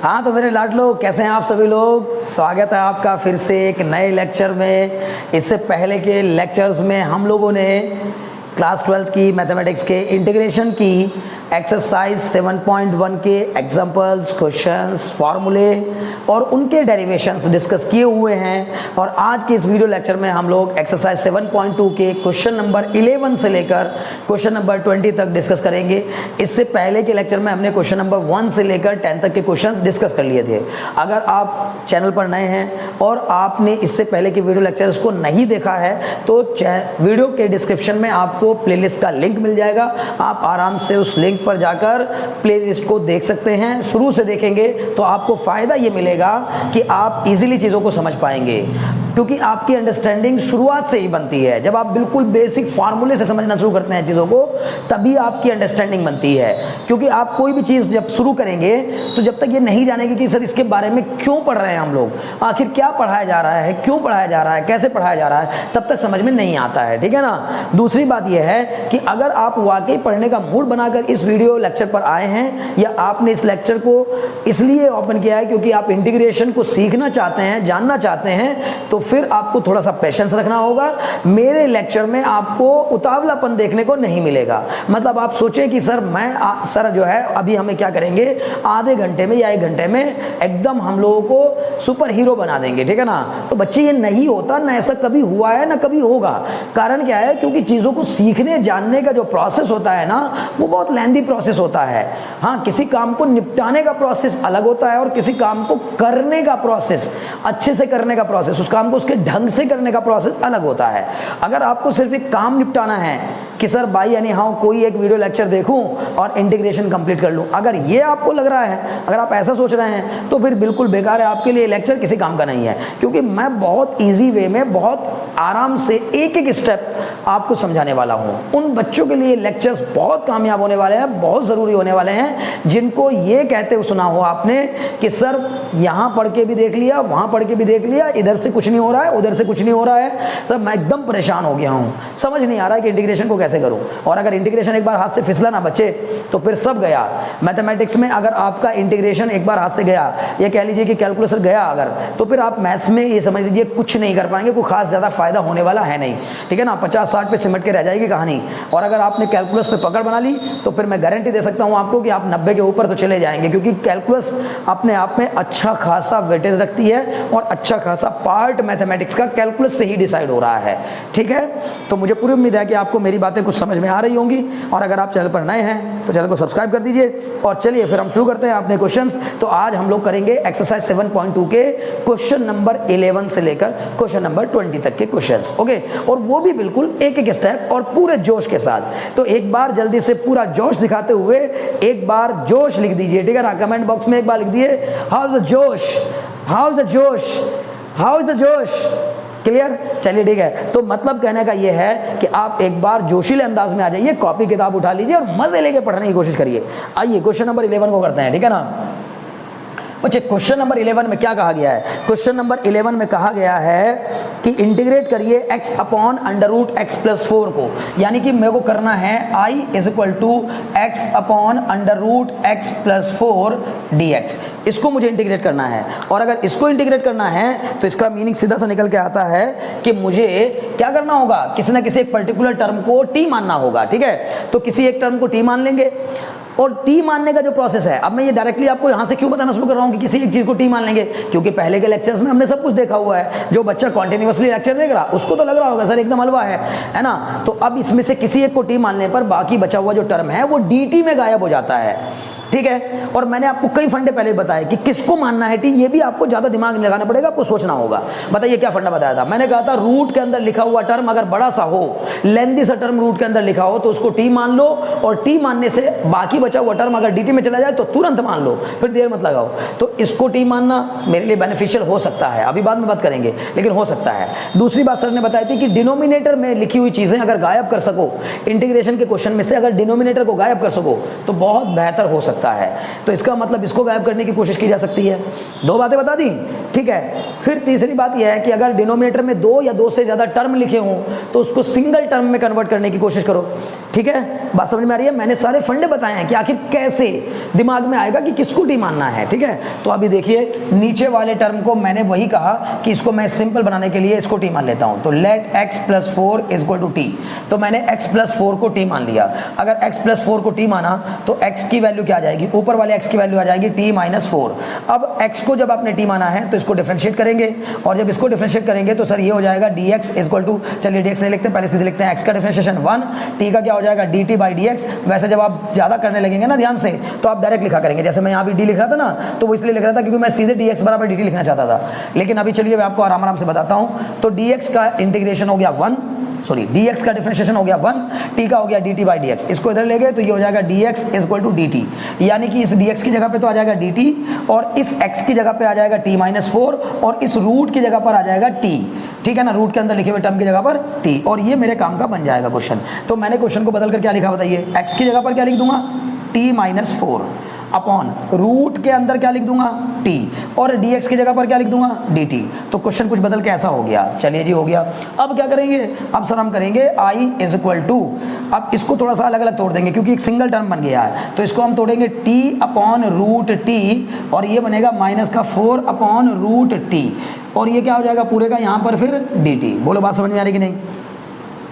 हाँ तो मेरे लाडलो, कैसे हैं आप सभी लोग। स्वागत है आपका फिर से एक नए लेक्चर में। इससे पहले के लेक्चर्स में हम लोगों ने क्लास 12 की मैथमेटिक्स के इंटीग्रेशन की एक्सरसाइज 7.1 के एग्जाम्पल्स, क्वेश्चंस, फार्मूले और उनके डेरिवेशंस डिस्कस किए हुए हैं। और आज के इस वीडियो लेक्चर में हम लोग एक्सरसाइज 7.2 के क्वेश्चन नंबर 11 से लेकर क्वेश्चन नंबर 20 तक डिस्कस करेंगे। इससे पहले के लेक्चर में हमने क्वेश्चन नंबर 1 से लेकर 10 तक के क्वेश्चंस डिस्कस कर लिए थे। अगर आप चैनल पर नए हैं और आपने इससे पहले के वीडियो लेक्चर्स को नहीं देखा है तो वीडियो के डिस्क्रिप्शन में आपको प्लेलिस्ट का लिंक मिल जाएगा। आप आराम से उस लिंक पर जाकर प्लेलिस्ट को देख सकते हैं। शुरू से देखेंगे तो आपको फ़ायदा ये मिलेगा कि आप इजीली चीज़ों को समझ पाएंगे, क्योंकि आपकी अंडरस्टैंडिंग शुरुआत से ही बनती है। जब आप बिल्कुल बेसिक फार्मूले से समझना शुरू करते हैं चीज़ों को, तभी आपकी अंडरस्टैंडिंग बनती है। क्योंकि आप कोई भी चीज़ जब शुरू करेंगे तो जब तक ये नहीं जानेंगे कि सर इसके बारे में क्यों पढ़ रहे हैं हम लोग, आखिर क्या पढ़ाया जा रहा है, क्यों पढ़ाया जा रहा है, कैसे पढ़ाया जा रहा है, तब तक समझ में नहीं आता है। ठीक है ना। दूसरी बात यह है कि अगर आप वाकई पढ़ने का मूड बनाकर इस वीडियो लेक्चर पर आए हैं, या आपने इस लेक्चर को इसलिए ओपन किया है क्योंकि आप इंटीग्रेशन को सीखना चाहते हैं, जानना चाहते हैं, तो फिर आपको थोड़ा सा पेशेंस रखना होगा। मेरे लेक्चर में आपको उतावलापन देखने को नहीं मिलेगा। मतलब आप सोचें कि सर जो है अभी हमें क्या करेंगे, आधे घंटे में या 1 घंटे में एकदम हम लोगों को सुपर हीरो बना देंगे। ठीक है ना। तो बच्चे ये नहीं होता, ना ऐसा कभी हुआ है ना कभी होगा। कारण क्या है, क्योंकि चीज़ों को सीखने जानने का जो प्रोसेस होता है ना, वो बहुत लेंथी प्रोसेस होता है। हाँ, किसी काम को निपटाने का प्रोसेस अलग होता है और किसी काम को करने का प्रोसेस, अच्छे से करने का प्रोसेस, उस काम को उसके ढंग से करने का प्रोसेस अलग होता है। अगर आपको सिर्फ एक काम निपटाना है कि सर बाई यानी हाँ कोई एक वीडियो लेक्चर देखूं और इंटीग्रेशन कंप्लीट कर लूं, अगर ये आपको लग रहा है, अगर आप ऐसा सोच रहे हैं, तो फिर बिल्कुल बेकार है आपके लिए लेक्चर, किसी काम का नहीं है। क्योंकि मैं बहुत ईजी वे में, बहुत आराम से एक एक स्टेप आपको समझाने वाला हूं। उन बच्चों के लिए लेक्चर्स बहुत कामयाब होने वाले हैं, बहुत ज़रूरी होने वाले हैं, जिनको ये कहते हुए सुना हो आपने कि सर यहाँ पढ़ के भी देख लिया, वहाँ पढ़ के भी देख लिया, इधर से कुछ नहीं हो रहा है, उधर से कुछ नहीं हो रहा है, सर मैं एकदम परेशान हो गया हूँ, समझ नहीं आ रहा है कि इंटीग्रेशन को कैसे करूँ। और अगर इंटीग्रेशन एक बार हाथ से फिसला ना बच्चे, तो फिर सब गया। मैथमेटिक्स में अगर आपका इंटीग्रेशन एक बार हाथ से गया, ये कह लीजिए कि कैलकुलस गया अगर, तो फिर आप मैथ्स में ये समझ लीजिए कुछ नहीं कर पाएंगे, कोई खास ज़्यादा फायदा होने वाला है नहीं। ठीक है ना। 50-60 पे सिमट के रह जाएगी कहानी। और अगर आपने कैलकुलस पे पकड़ बना ली, तो फिर मैं गारंटी दे सकता हूँ आपको कि आप 90 के ऊपर तो चले जाएंगे, क्योंकि कैलकुलस अपने आप में अच्छा खासा वेटेज रखती है और अच्छा खासा पार्ट मैथमेटिक्स का कैलकुलस से ही डिसाइड हो रहा है। ठीक है। तो मुझे पूरी उम्मीद है कि आपको मेरी बातें कुछ समझ में आ रही होंगी। और अगर आप चैनल पर नए हैं तो चैनल को सब्सक्राइब कर दीजिए। और चलिए फिर हम शुरू करते हैं अपने क्वेश्चंस। तो आज हम लोग करेंगे एक्सरसाइज 7.2 के क्वेश्चन नंबर 11 से लेकर क्वेश्चन नंबर 20 तक के क्वेश्चंस। ओके। और वो भी बिल्कुल एक एक स्टेप और पूरे जोश के साथ। तो एक बार जल्दी से पूरा जोश दिखाते हुए एक बार जोश लिख दीजिए। ठीक है ना। कमेंट बॉक्स में एक बार लिख दिए, हाउ इज द जोश, हाउ इज द जोश, हाउ इज द जोश। क्लियर। चलिए ठीक है। तो मतलब कहने का ये है कि आप एक बार जोशीले अंदाज में आ जाइए, कॉपी किताब उठा लीजिए और मजे लेके पढ़ने की कोशिश करिए। आइए क्वेश्चन नंबर 11 को करते हैं। ठीक है ना। बच्चे क्वेश्चन नंबर 11 में क्या कहा गया है। क्वेश्चन नंबर 11 में कहा गया है कि इंटीग्रेट करिए x upon under root x plus 4 को, यानी कि मेरे को करना है i is equal to x upon under root x plus 4 dx। इसको मुझे इंटीग्रेट करना है। और अगर इसको इंटीग्रेट करना है तो इसका मीनिंग सीधा सा निकल के आता है कि मुझे क्या करना होगा, किसी ना किसी एक पर्टिकुलर टर्म को t मानना होगा। ठीक है। तो किसी एक टर्म को t मान लेंगे। और टी मानने का जो प्रोसेस है, अब मैं ये डायरेक्टली आपको यहाँ से क्यों बताना शुरू कर रहा हूँ कि किसी एक चीज़ को टी मान लेंगे, क्योंकि पहले के लेक्चर्स में हमने सब कुछ देखा हुआ है। जो बच्चा कॉन्टिन्यूसली लेक्चर देख रहा उसको तो लग रहा होगा सर एकदम हलवा है ना। तो अब इसमें से किसी एक को टी मानने पर बाकी बचा हुआ जो टर्म है वो डी टी में गायब हो जाता है। ठीक है। और मैंने आपको कई फंडे पहले बताए कि किसको मानना है टी, ये भी आपको ज़्यादा दिमाग नहीं लगाना पड़ेगा, आपको सोचना होगा। बताइए क्या फंडा बताया था। मैंने कहा था रूट के अंदर लिखा हुआ टर्म अगर बड़ा सा हो, लेंथी सा टर्म रूट के अंदर लिखा हो, तो उसको टी मान लो। और टी मानने से बाकी बचा हुआ टर्म अगर डी टी में चला जाए तो तुरंत मान लो, फिर देर मत लगाओ। तो इसको टी मानना मेरे लिए बेनिफिशियल हो सकता है, अभी बाद में बात करेंगे, लेकिन हो सकता है। दूसरी बात सर ने बताई थी कि डिनोमिनेटर में लिखी हुई चीज़ें अगर गायब कर सको, इंटीग्रेशन के क्वेश्चन में से अगर डिनोमिनेटर को गायब कर सको तो बहुत बेहतर हो सकता है। तो इसका मतलब इसको गायब करने की कोशिश की जा सकती है। 2 बातें बता दी। ठीक है। फिर तीसरी बात यह है कि अगर डिनोमिनेटर में 2 या 2 से ज़्यादा टर्म लिखे हों तो उसको सिंगल टर्म में कन्वर्ट करने की कोशिश करो, ठीक है। बात समझ में आ रही है? मैंने सारे फंडे बताए हैं कि आखिर कैसे दिमाग में आएगा कि किसको टी मानना है, ठीक है। तो अभी देखिए नीचे वाले टर्म को मैंने वही कहा कि इसको मैं सिंपल बनाने के लिए इसको टी मान लेता हूँ। तो लेट x + 4 = t, तो मैंने x + 4 को t मान लिया। अगर x + 4 को t माना तो x की वैल्यू क्या आ जाएगी, ऊपर वाले x की वैल्यू आ जाएगी t - 4। अब x को जब आपने t माना है तो इसको डिफरेंशिएट करेंगे, और जब इसको डिफरेंशिएट करेंगे तो सर ये हो जाएगा dx = चलिए dx नहीं लिखते, पहले सीधे लिखते हैं x का डिफरेंशिएशन 1, t का क्या हो जाएगा dt/dx। वैसे जब आप ज़्यादा करने लगेंगे ना ध्यान से तो आप डायरेक्ट लिखा करेंगे, जैसे मैं यहाँ भी d लिख रहा था ना तो वो इसलिए लिख रहा था क्योंकि मैं सीधे dx = dt लिखना चाहता था। लेकिन अभी चलिए मैं आपको आराम से बताता हूँ। तो dx का इंटीग्रेशन हो गया 1, सॉरी dx का डिफरेंशिएशन हो गया 1, t का हो गया dt/dx। इसको इधर ले गए तो ये हो जाएगा dx = dt, यानी कि इस dx की जगह पे तो आ जाएगा dt, और इस x की जगह पे आ जाएगा t - 4, और इस रूट की जगह पर आ जाएगा t, ठीक है ना, रूट के अंदर लिखे हुए टर्म की जगह पर t, और ये मेरे काम का बन जाएगा क्वेश्चन। तो मैंने क्वेश्चन को बदल कर क्या लिखा बताइए, x की जगह पर क्या लिख दूंगा t - 4 अपॉन रूट के अंदर क्या लिख दूंगा t, और dx की जगह पर क्या लिख दूंगा dt। तो क्वेश्चन कुछ बदल के ऐसा हो गया। चलिए जी हो गया। अब क्या करेंगे, अब सर हम करेंगे i = अब इसको थोड़ा सा अलग अलग तोड़ देंगे क्योंकि एक सिंगल टर्म बन गया है, तो इसको हम तोड़ेंगे t/√t, और ये बनेगा -4/√t, और ये क्या हो जाएगा पूरे का यहाँ पर फिर dt। बोलो बात समझ में आ रही कि नहीं।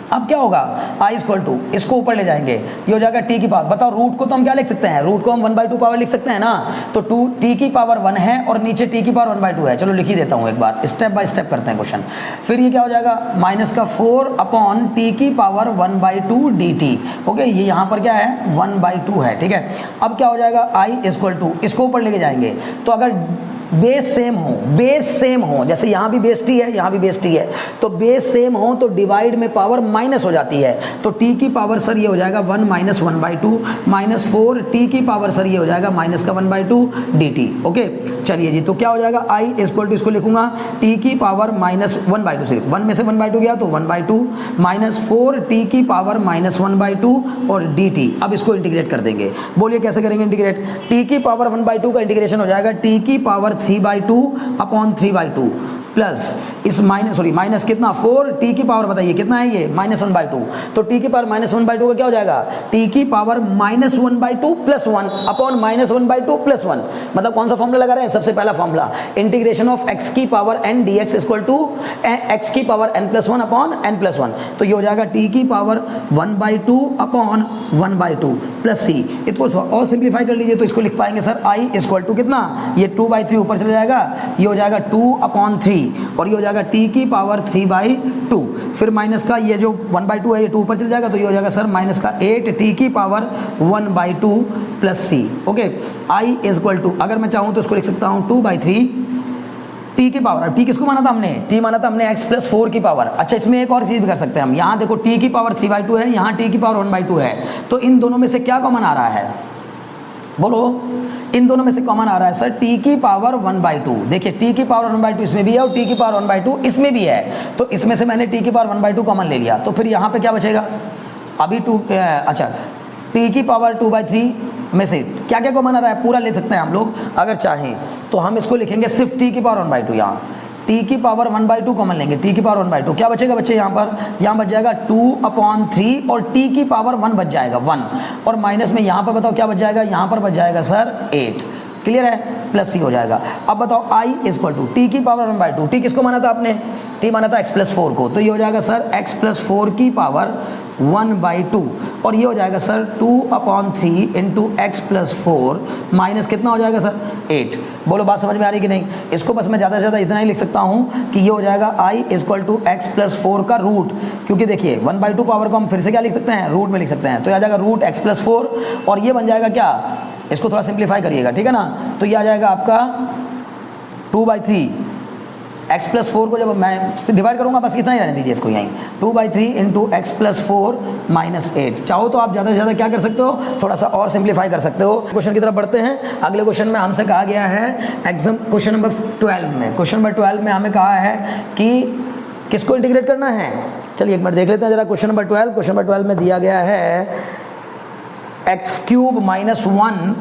अब क्या होगा, i = इसको ऊपर ले जाएंगे, ये हो जाएगा t की पावर। बताओ रूट को तो हम क्या लिख सकते हैं, रूट को हम 1/2 पावर लिख सकते हैं ना, तो t की पावर 1 है और नीचे t की पावर 1/2 है। चलो लिख ही देता हूँ एक बार, स्टेप बाय स्टेप करते हैं क्वेश्चन। फिर ये क्या हो जाएगा -4/t की पावर 1/2 dt। ओके, ये यहाँ पर क्या है 1/2 है, ठीक है। अब क्या हो जाएगा i = इसको ऊपर लेके जाएंगे, तो अगर बेस सेम हो, जैसे यहाँ भी बेस t है, यहाँ भी बेस t है, तो बेस सेम हो तो डिवाइड में पावर माइनस हो जाती है। तो t की पावर सर ये हो जाएगा 1 - 1/2 -4, t की पावर सर ये हो जाएगा -1/2 dt। ओके चलिए जी, तो क्या हो जाएगा i = इसको लिखूंगा t की पावर -1/2, सिर्फ 1 में से 1/2 गया तो 1/2 -4 t की पावर -1/2 और dt। अब इसको इंटीग्रेट कर देंगे, बोलिए कैसे करेंगे इंटीग्रेट। t की पावर 1/2 का इंटीग्रेशन हो जाएगा t की पावर 3/2/3/2 प्लस इस माइनस कितना 4, t की पावर बताइए कितना है ये -1/2, तो t की पावर -1/2 का क्या हो जाएगा t की पावर -1/2 + 1 अपॉन -1/2 + 1। मतलब कौन सा फॉर्मूला लगा रहे हैं, सबसे पहला फॉर्मूला इंटीग्रेशन ऑफ x की पावर n dx = x की पावर n+1 अपॉन n+1। तो ये हो जाएगा t की पावर 1/2 अपॉन 1/2 प्लस c। इसको और सिंप्लीफाई कर लीजिए तो इसको लिख पाएंगे सर i = कितना, ये 2/3 ऊपर चले जाएगा, ये हो जाएगा 2/3, और ये हो जाएगा t की पावर 3/2। फिर माइनस का ये जो 1/2 है ये 2 ऊपर चल जाएगा, तो ये हो जाएगा सर -8 t की power 1/2 plus c। Okay, i = अगर मैं चाहूँ तो इसको लिख सकता हूँ 2/3 t की पावर। t किसको माना था हमने, t माना था हमने x + 4 की पावर। अच्छा इसमें एक और चीज़ भी कर सकते हैं हम, यहाँ देखो t की पावर 3/2 है, यहाँ t की पावर 1/2 है, तो इन दोनों में से क्या कॉमन आ रहा है, बोलो इन दोनों में से कॉमन आ रहा है सर t की पावर 1/2। देखिए t की पावर 1/2 इसमें भी है और t की पावर 1/2 इसमें भी है, तो इसमें से मैंने t की पावर 1/2 कॉमन ले लिया, तो फिर यहाँ पे क्या बचेगा अभी अच्छा t की पावर 2/3 में से क्या क्या कॉमन आ रहा है पूरा ले सकते हैं हम लोग अगर चाहें, तो हम इसको लिखेंगे सिर्फ t की पावर 1/2, यहाँ t की पावर 1/2 कॉमन लेंगे, t की पावर 1/2 क्या बचेगा बच्चे, यहाँ बच जाएगा 2/3 और t की पावर 1 बच जाएगा 1, और माइनस में यहाँ पर बताओ क्या बच जाएगा, यहाँ पर बच जाएगा सर 8। क्लियर है, प्लस c हो जाएगा। अब बताओ i = t की पावर 1/2, t किसको माना था आपने, t माना था x + 4 को, तो ये हो जाएगा सर x + 4 की पावर 1/2, और ये हो जाएगा सर 2/3 × x + 4 माइनस कितना हो जाएगा सर 8। बोलो बात समझ में आ रही कि नहीं। इसको बस मैं ज़्यादा से ज़्यादा इतना ही लिख सकता हूँ कि ये हो जाएगा i = x + 4 का रूट, क्योंकि देखिए 1/2 पावर को हम फिर से क्या लिख सकते हैं, रूट में लिख सकते हैं, तो ये आ जाएगा रूट x + 4, और ये बन जाएगा क्या, इसको थोड़ा सिंप्लीफाई करिएगा ठीक है ना, तो ये आ जाएगा आपका 2/3 x + 4 को जब मैं डिवाइड करूंगा बस इतना ही रहने दीजिए इसको, यहीं 2/3 × x + 4 - 8। चाहो तो आप ज़्यादा से ज़्यादा क्या कर सकते हो, थोड़ा सा और सिंप्लीफाई कर सकते हो। क्वेश्चन की तरफ बढ़ते हैं। अगले क्वेश्चन में हमसे कहा गया है एग्जाम क्वेश्चन नंबर 12 में, क्वेश्चन नंबर 12 में हमें कहा है कि किसको इंटीग्रेट करना है। चलिए एक मिनट देख लेते हैं जरा क्वेश्चन नंबर 12। क्वेश्चन नंबर 12 में दिया गया है x³ - 1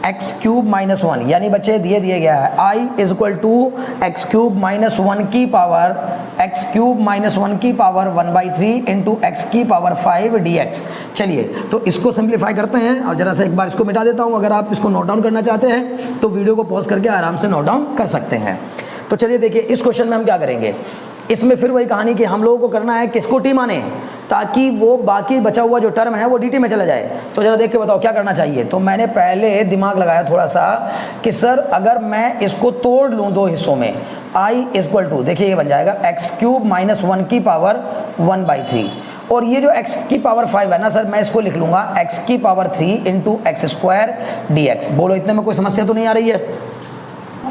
x cube minus one, यानी बच्चे दिए गया है I is equal to x cube minus one की power x cube minus one की पावर 1/3 इंटू एक्स की पावर 5 dx। चलिए तो इसको सिंप्लीफाई करते हैं और जरा से एक बार इसको मिटा देता हूँ। अगर आप इसको नोट डाउन करना चाहते हैं तो वीडियो को पॉज करके आराम से नोट डाउन कर सकते हैं। तो चलिए देखिए इस क्वेश्चन में हम क्या करेंगे, इसमें फिर वही कहानी कि हम लोगों को करना है किसको टी माने, ताकि वो बाकी बचा हुआ जो टर्म है वो डी टी में चला जाए। तो जरा देख के बताओ क्या करना चाहिए। तो मैंने पहले दिमाग लगाया थोड़ा सा कि सर अगर मैं इसको तोड़ लूँ दो हिस्सों में, आई इक्वल टू देखिए ये बन जाएगा एक्स क्यूब माइनस वन की पावर 1/3 और ये जो x की पावर 5 है ना सर, मैं इसको लिख लूँगा x की power 3 into x square dx। बोलो इतने में कोई समस्या तो नहीं आ रही है।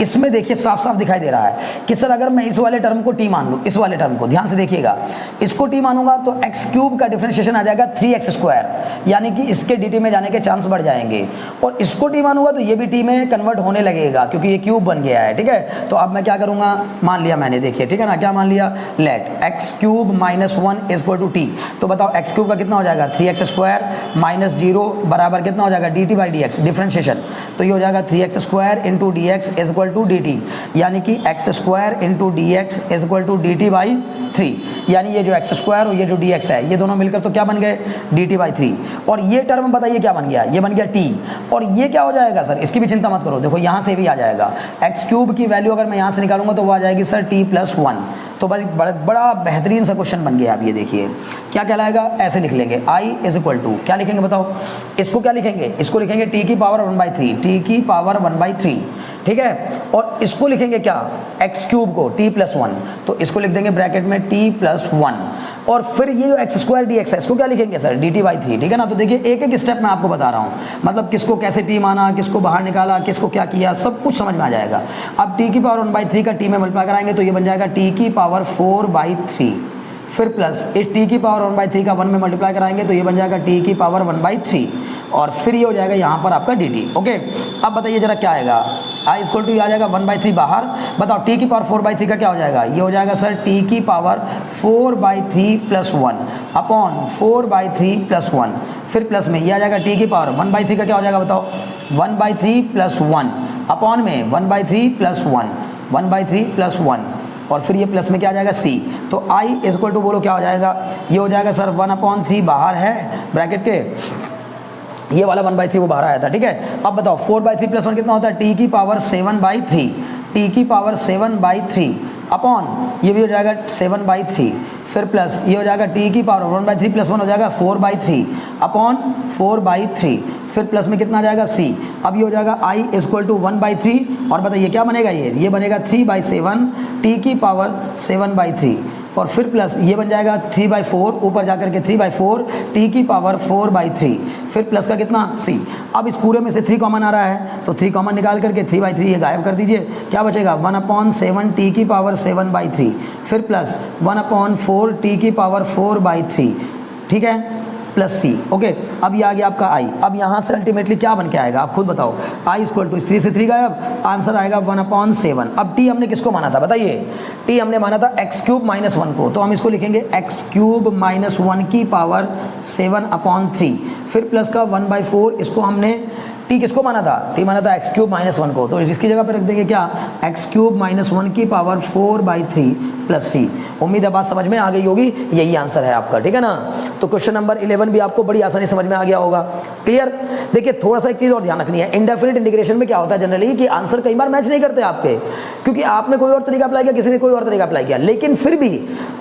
इसमें देखिए साफ साफ दिखाई दे रहा है कि सर अगर मैं इस वाले टर्म को t मान लूँ, इस वाले टर्म को ध्यान से देखिएगा, इसको t मानूंगा तो x क्यूब का डिफरेंशिएशन आ जाएगा 3x स्क्वायर, यानी कि इसके dt में जाने के चांस बढ़ जाएंगे। और इसको t मानूंगा तो ये भी t में कन्वर्ट होने लगेगा क्योंकि ये क्यूब बन गया है। ठीक है, तो अब मैं क्या करूँगा, मान लिया मैंने, देखिए ठीक है ना, क्या मान लिया, let x cube minus one is equal to t. तो बताओ एक्स क्यूब का कितना हो जाएगा 3x स्क्वायर माइनस 0 बराबर कितना हो जाएगा dt/dx डिफरेंशिएशन। तो ये हो जाएगा 3x square into d x is equal to d t, यानी कि x square into d x is equal to dt/3, यानी ये जो एक्स स्क्वायर और ये जो डी एक्स है ये दोनों मिलकर तो क्या बन गए dt/3। और ये टर्म बताइए क्या बन गया, ये बन गया t। और ये क्या हो जाएगा सर, इसकी भी चिंता मत करो, देखो यहाँ से भी आ जाएगा एक्स क्यूब की वैल्यू अगर मैं यहाँ से निकालूंगा तो वो आ जाएगी सर t+1। तो बस बड़ा बेहतरीन सा क्वेश्चन बन गया। अब ये देखिए क्या कहलाएगा, ऐसे लिख लेंगे i इज इक्वल टू, क्या लिखेंगे बताओ, इसको क्या लिखेंगे, इसको लिखेंगे t की पावर 1/3, t की पावर 1/3, ठीक है। और इसको लिखेंगे क्या, x क्यूब को t+1, तो इसको लिख देंगे ब्रैकेट में t+1। और फिर ये जो एक्स स्क्वायर डी एक्स है इसको क्या लिखेंगे सर dt/3, ठीक है ना। तो देखिए एक एक स्टेप मैं आपको बता रहा हूँ, मतलब किसको कैसे t माना, किसको बाहर निकाला, किसको क्या किया, सब कुछ समझ में आ जाएगा। अब t की पावर 1/3 का t में मल्टीप्लाई कराएंगे तो ये बन जाएगा t की पावर 4/3, फिर प्लस इस t की पावर 1/3 का 1 में मल्टीप्लाई कराएंगे तो ये बन जाएगा t की पावर 1/3 और फिर ये हो जाएगा यहाँ पर आपका dt। ओके, अब बताइए जरा क्या आएगा, i इक्वल टू ये आ जाएगा 1/3 बाहर, बताओ t की पावर 4/3 का क्या हो जाएगा, ये हो जाएगा सर t की पावर 4/3 + 1 अपॉन 4/3 + 1, फिर प्लस में ये आ जाएगा t की पावर 1/3 का क्या हो जाएगा बताओ, 1/3 + 1 अपॉन में 1/3 + 1, 1/3 + 1 और फिर ये प्लस में क्या आ जाएगा c। तो i इक्वल टू बोलो क्या हो जाएगा, ये हो जाएगा सर 1/3 बाहर है ब्रैकेट के, ये वाला 1/3 वो बाहर आया था, ठीक है। अब बताओ 4/3 + 1 कितना होता है, t की पावर 7/3, t की पावर 7/3 अपॉन ये भी हो जाएगा 7/3, फिर प्लस ये हो जाएगा t की पावर 1/3 + 1 हो जाएगा 4/3 अपॉन 4/3, फिर प्लस में कितना आ जाएगा c। अब ये हो जाएगा i इक्वल टू 1/3 और बताइए क्या बनेगा, ये बनेगा 3/7 t की पावर 7/3 और फिर प्लस ये बन जाएगा 3/4 ऊपर जाकर के 3/4 t की पावर 4/3, फिर प्लस का कितना c। अब इस पूरे में से 3 कॉमन आ रहा है तो 3 कॉमन निकाल करके 3/3 ये गायब कर दीजिए, क्या बचेगा 1/7 t की पावर 7/3, फिर प्लस 1/4 t की पावर 4/3, ठीक है, प्लस c। ओके, अब ये आ गया आपका i। अब यहाँ से अल्टीमेटली क्या बन के आएगा आप खुद बताओ, i इक्वल टू 3 से 3 गायब, आंसर आएगा 1/7। अब t हमने किसको माना था बताइए, t हमने माना था x क्यूब माइनस 1 को, तो हम इसको लिखेंगे x क्यूब माइनस 1 की पावर 7/3, फिर प्लस का 1/4, इसको हमने t किसको माना था, t माना था x क्यूब माइनस 1 को, तो इसकी जगह पर रख देंगे क्या, x क्यूब माइनस 1 की पावर 4/3 प्लस c। उम्मीद है बात समझ में आ गई होगी, यही आंसर है आपका, ठीक है ना। तो क्वेश्चन नंबर 11 भी आपको बड़ी आसानी समझ में आ गया होगा, क्लियर। देखिए थोड़ा सा एक चीज़ और ध्यान रखनी है, इंडेफिनिट इंटीग्रेशन में क्या होता है जनरली कि आंसर कई बार मैच नहीं करते आपके, क्योंकि आपने कोई और तरीका अप्लाई किया, किसी ने कोई और तरीका अप्लाई किया, लेकिन फिर भी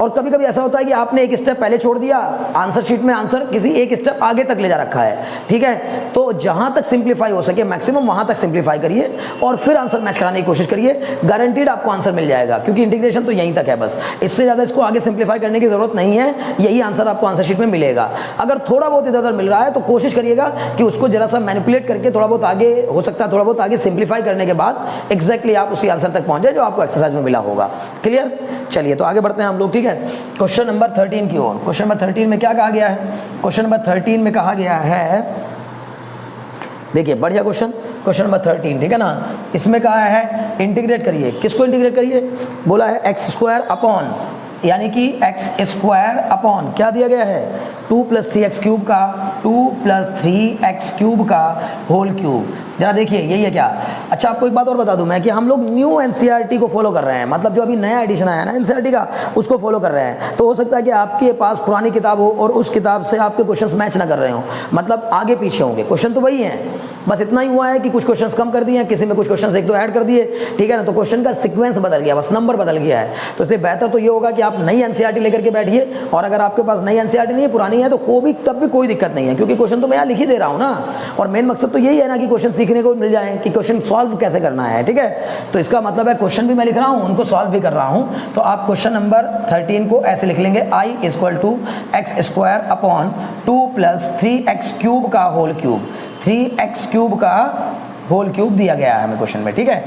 और कभी कभी ऐसा होता है कि आपने एक स्टेप पहले छोड़ दिया, आंसर शीट में आंसर किसी एक स्टेप आगे तक ले जा रखा है, ठीक है। तो जहां तक सिंप्लीफाई हो सके मैक्सिमम वहां तक सिंप्लीफाई करिए और फिर आंसर मैच कराने की कोशिश करिए, गारंटीड आपको आंसर मिल जाएगा, क्योंकि इंटीग्रेशन तो यहीं तक है बस, इससे ज़्यादा इसको आगे सिंप्लीफाई करने की जरूरत नहीं है, यही आंसर आपको आंसर शीट में मिलेगा। अगर थोड़ा बहुत इधर उधर मिल रहा है तो कोशिश करिएगा कि उसको जरा सा मैनिपुलेट करके थोड़ा बहुत आगे, हो सकता है थोड़ा बहुत आगे सिंप्लीफाई करने के बाद एग्जैक्टली आप उसी आंसर तक पहुंच जाए जो आपको एक्सरसाइज में मिला होगा, क्लियर। चलिए तो आगे बढ़ते हैं हम लोग, ठीक है, क्वेश्चन नंबर 13 की ओर। क्वेश्चन नंबर 13 में क्या कहा गया है, क्वेश्चन नंबर 13 में कहा गया है, देखिए बढ़िया क्वेश्चन नंबर 13, ठीक है ना। इसमें कहा है इंटीग्रेट करिए, किसको इंटीग्रेट करिए, बोला है एक्स स्क्वायर अपॉन, यानी कि एक्स स्क्वायर अपॉन क्या दिया गया है, 2 + 3x क्यूब का 2 + 3x क्यूब का होल क्यूब। जरा देखिए यही है क्या। अच्छा आपको एक बात और बता दूं मैं कि हम लोग न्यू एनसीईआरटी को फॉलो कर रहे हैं, मतलब जो अभी नया एडिशन आया ना एनसीईआरटी का उसको फॉलो कर रहे हैं। तो हो सकता है कि आपके पास पुरानी किताब हो और उस किताब से आपके क्वेश्चंस मैच ना कर रहे हो, मतलब आगे पीछे होंगे, क्वेश्चन तो वही हैं, बस इतना ही हुआ है कि कुछ क्वेश्चंस कम कर दिए हैं, किसी में कुछ क्वेश्चंस एक दो ऐड कर दिए, ठीक है ना। तो क्वेश्चन का सीक्वेंस बदल गया, बस नंबर बदल गया है। तो इसलिए बेहतर तो ये होगा कि आप नई एनसीईआरटी लेकर के बैठिए, और अगर आपके पास नई एनसीईआरटी नहीं है पुरानी है तो तब भी कोई दिक्कत नहीं है, क्योंकि क्वेश्चन तो मैं यहाँ लिख ही दे रहा हूँ ना। और मेन मकसद तो यही है ना कि क्वेश्चन सीखने को मिल जाए कि क्वेश्चन सॉल्व कैसे करना है, ठीक है। तो इसका मतलब है क्वेश्चन भी मैं लिख रहा हूँ, उनको सॉल्व भी कर रहा हूँ। तो आप क्वेश्चन नंबर 13 को ऐसे लिख लेंगे, I = x² upon 2 + 3x cube का होल क्यूब। 3x क्यूब का होल क्यूब दिया गया है हमें क्वेश्चन में, ठीक है।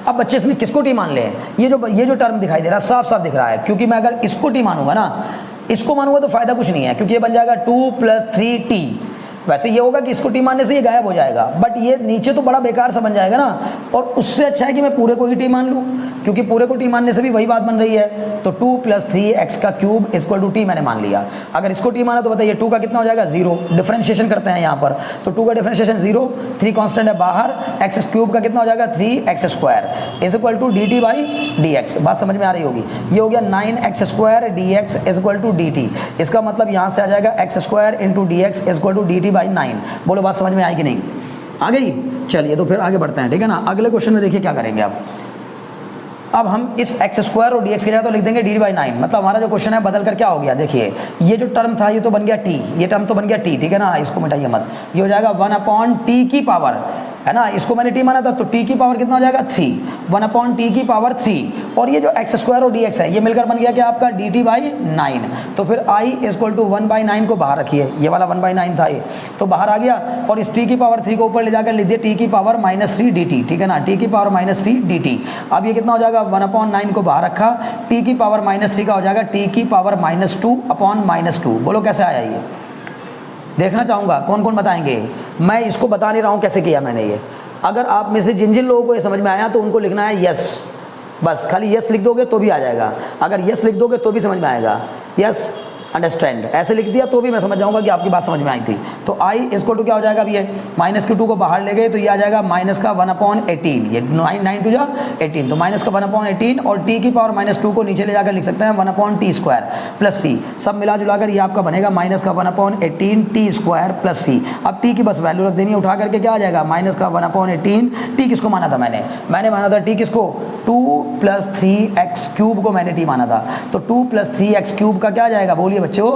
अब बच्चे इसमें किसको टी मान लें, ये जो टर्म दिखाई दे रहा है साफ साफ दिख रहा है, क्योंकि मैं अगर इसको टी मानूंगा ना, इसको मानूंगा तो फायदा कुछ नहीं है, क्योंकि ये बन जाएगा 2 + 3t। वैसे ये होगा कि इसको टी मानने से ये गायब हो जाएगा, बट ये नीचे तो बड़ा बेकार सा बन जाएगा ना। और उससे अच्छा है कि मैं पूरे को ही टी मान लूँ, क्योंकि पूरे को टी मानने से भी वही बात बन रही है। तो 2 + 3x का क्यूब = t मैंने मान लिया। अगर इसको टी माना तो बताइए 2 का कितना हो जाएगा 0, डिफरेंशिएशन करते हैं यहाँ पर। तो 2 का डिफरेंशिएशन 0, 3 कांस्टेंट है बाहर, x क्यूब का कितना हो जाएगा 3x² = dt/dx। बात समझ में आ रही होगी। ये हो गया 9x² dx = dt। इसका मतलब यहाँ से आ जाएगा x² × dx = dt/9। बोलो बात समझ में आई कि नहीं आ गई। चलिए तो फिर आगे बढ़ते हैं, ठीक है ना। अगले क्वेश्चन में देखिए क्या करेंगे। अब हम इस x² और dx की जगह तो लिख देंगे dt/9। मतलब हमारा जो क्वेश्चन है बदल कर क्या हो गया, देखिए ये जो टर्म था ये तो बन गया t, ये टर्म तो बन गया t, ठीक है ना। इसको मिटाइए मत, ये हो जाएगा 1/t की पावर, है ना। इसको मैंने t माना था तो t की पावर कितना हो जाएगा 3, 1/t की पावर 3। और ये जो x² और dx है ये मिलकर बन गया क्या आपका dt/9। तो फिर I = 1/9 को बाहर रखिए, ये वाला 1/9 था ये तो बाहर आ गया, और इस t की पावर 3 को ऊपर ले जाकर लिख दिए t की पावर -3 dt, ठीक है ना, t की पावर -3 dt। अब ये कितना हो जाएगा 1/9 को बाहर रखा, t की पावर -3 का हो जाएगा t की पावर -2/-2। बोलो कैसे आया ये, देखना चाहूँगा कौन कौन बताएंगे। मैं इसको बता नहीं रहा हूँ कैसे किया मैंने ये। अगर आप में से जिन जिन लोगों को ये समझ में आया तो उनको लिखना है यस, बस खाली यस लिख दोगे तो भी आ जाएगा। अगर यस लिख दोगे तो भी समझ में आएगा, यस अंडरस्टैंड ऐसे लिख दिया तो भी मैं समझ जाऊंगा कि आपकी बात समझ में आई थी। तो I = क्या हो जाएगा, अब ये -2 को बाहर ले गए तो ये आ जाएगा -1/18, ये 9 2 18, तो -1/18 और t की पावर -2 को नीचे ले जाकर लिख सकते हैं 1/t² + c। सब मिला जुला कर ये आपका बनेगा -1/18t² + c। अब t की बस वैल्यू रख देनी है उठा करके, क्या आ जाएगा -1/18। t किसको माना था मैंने माना था t किसको 2 + 3x क्यूब को मैंने t माना था। तो 2 + 3x क्यूब का क्या आ जाएगा बोलिए बच्चों,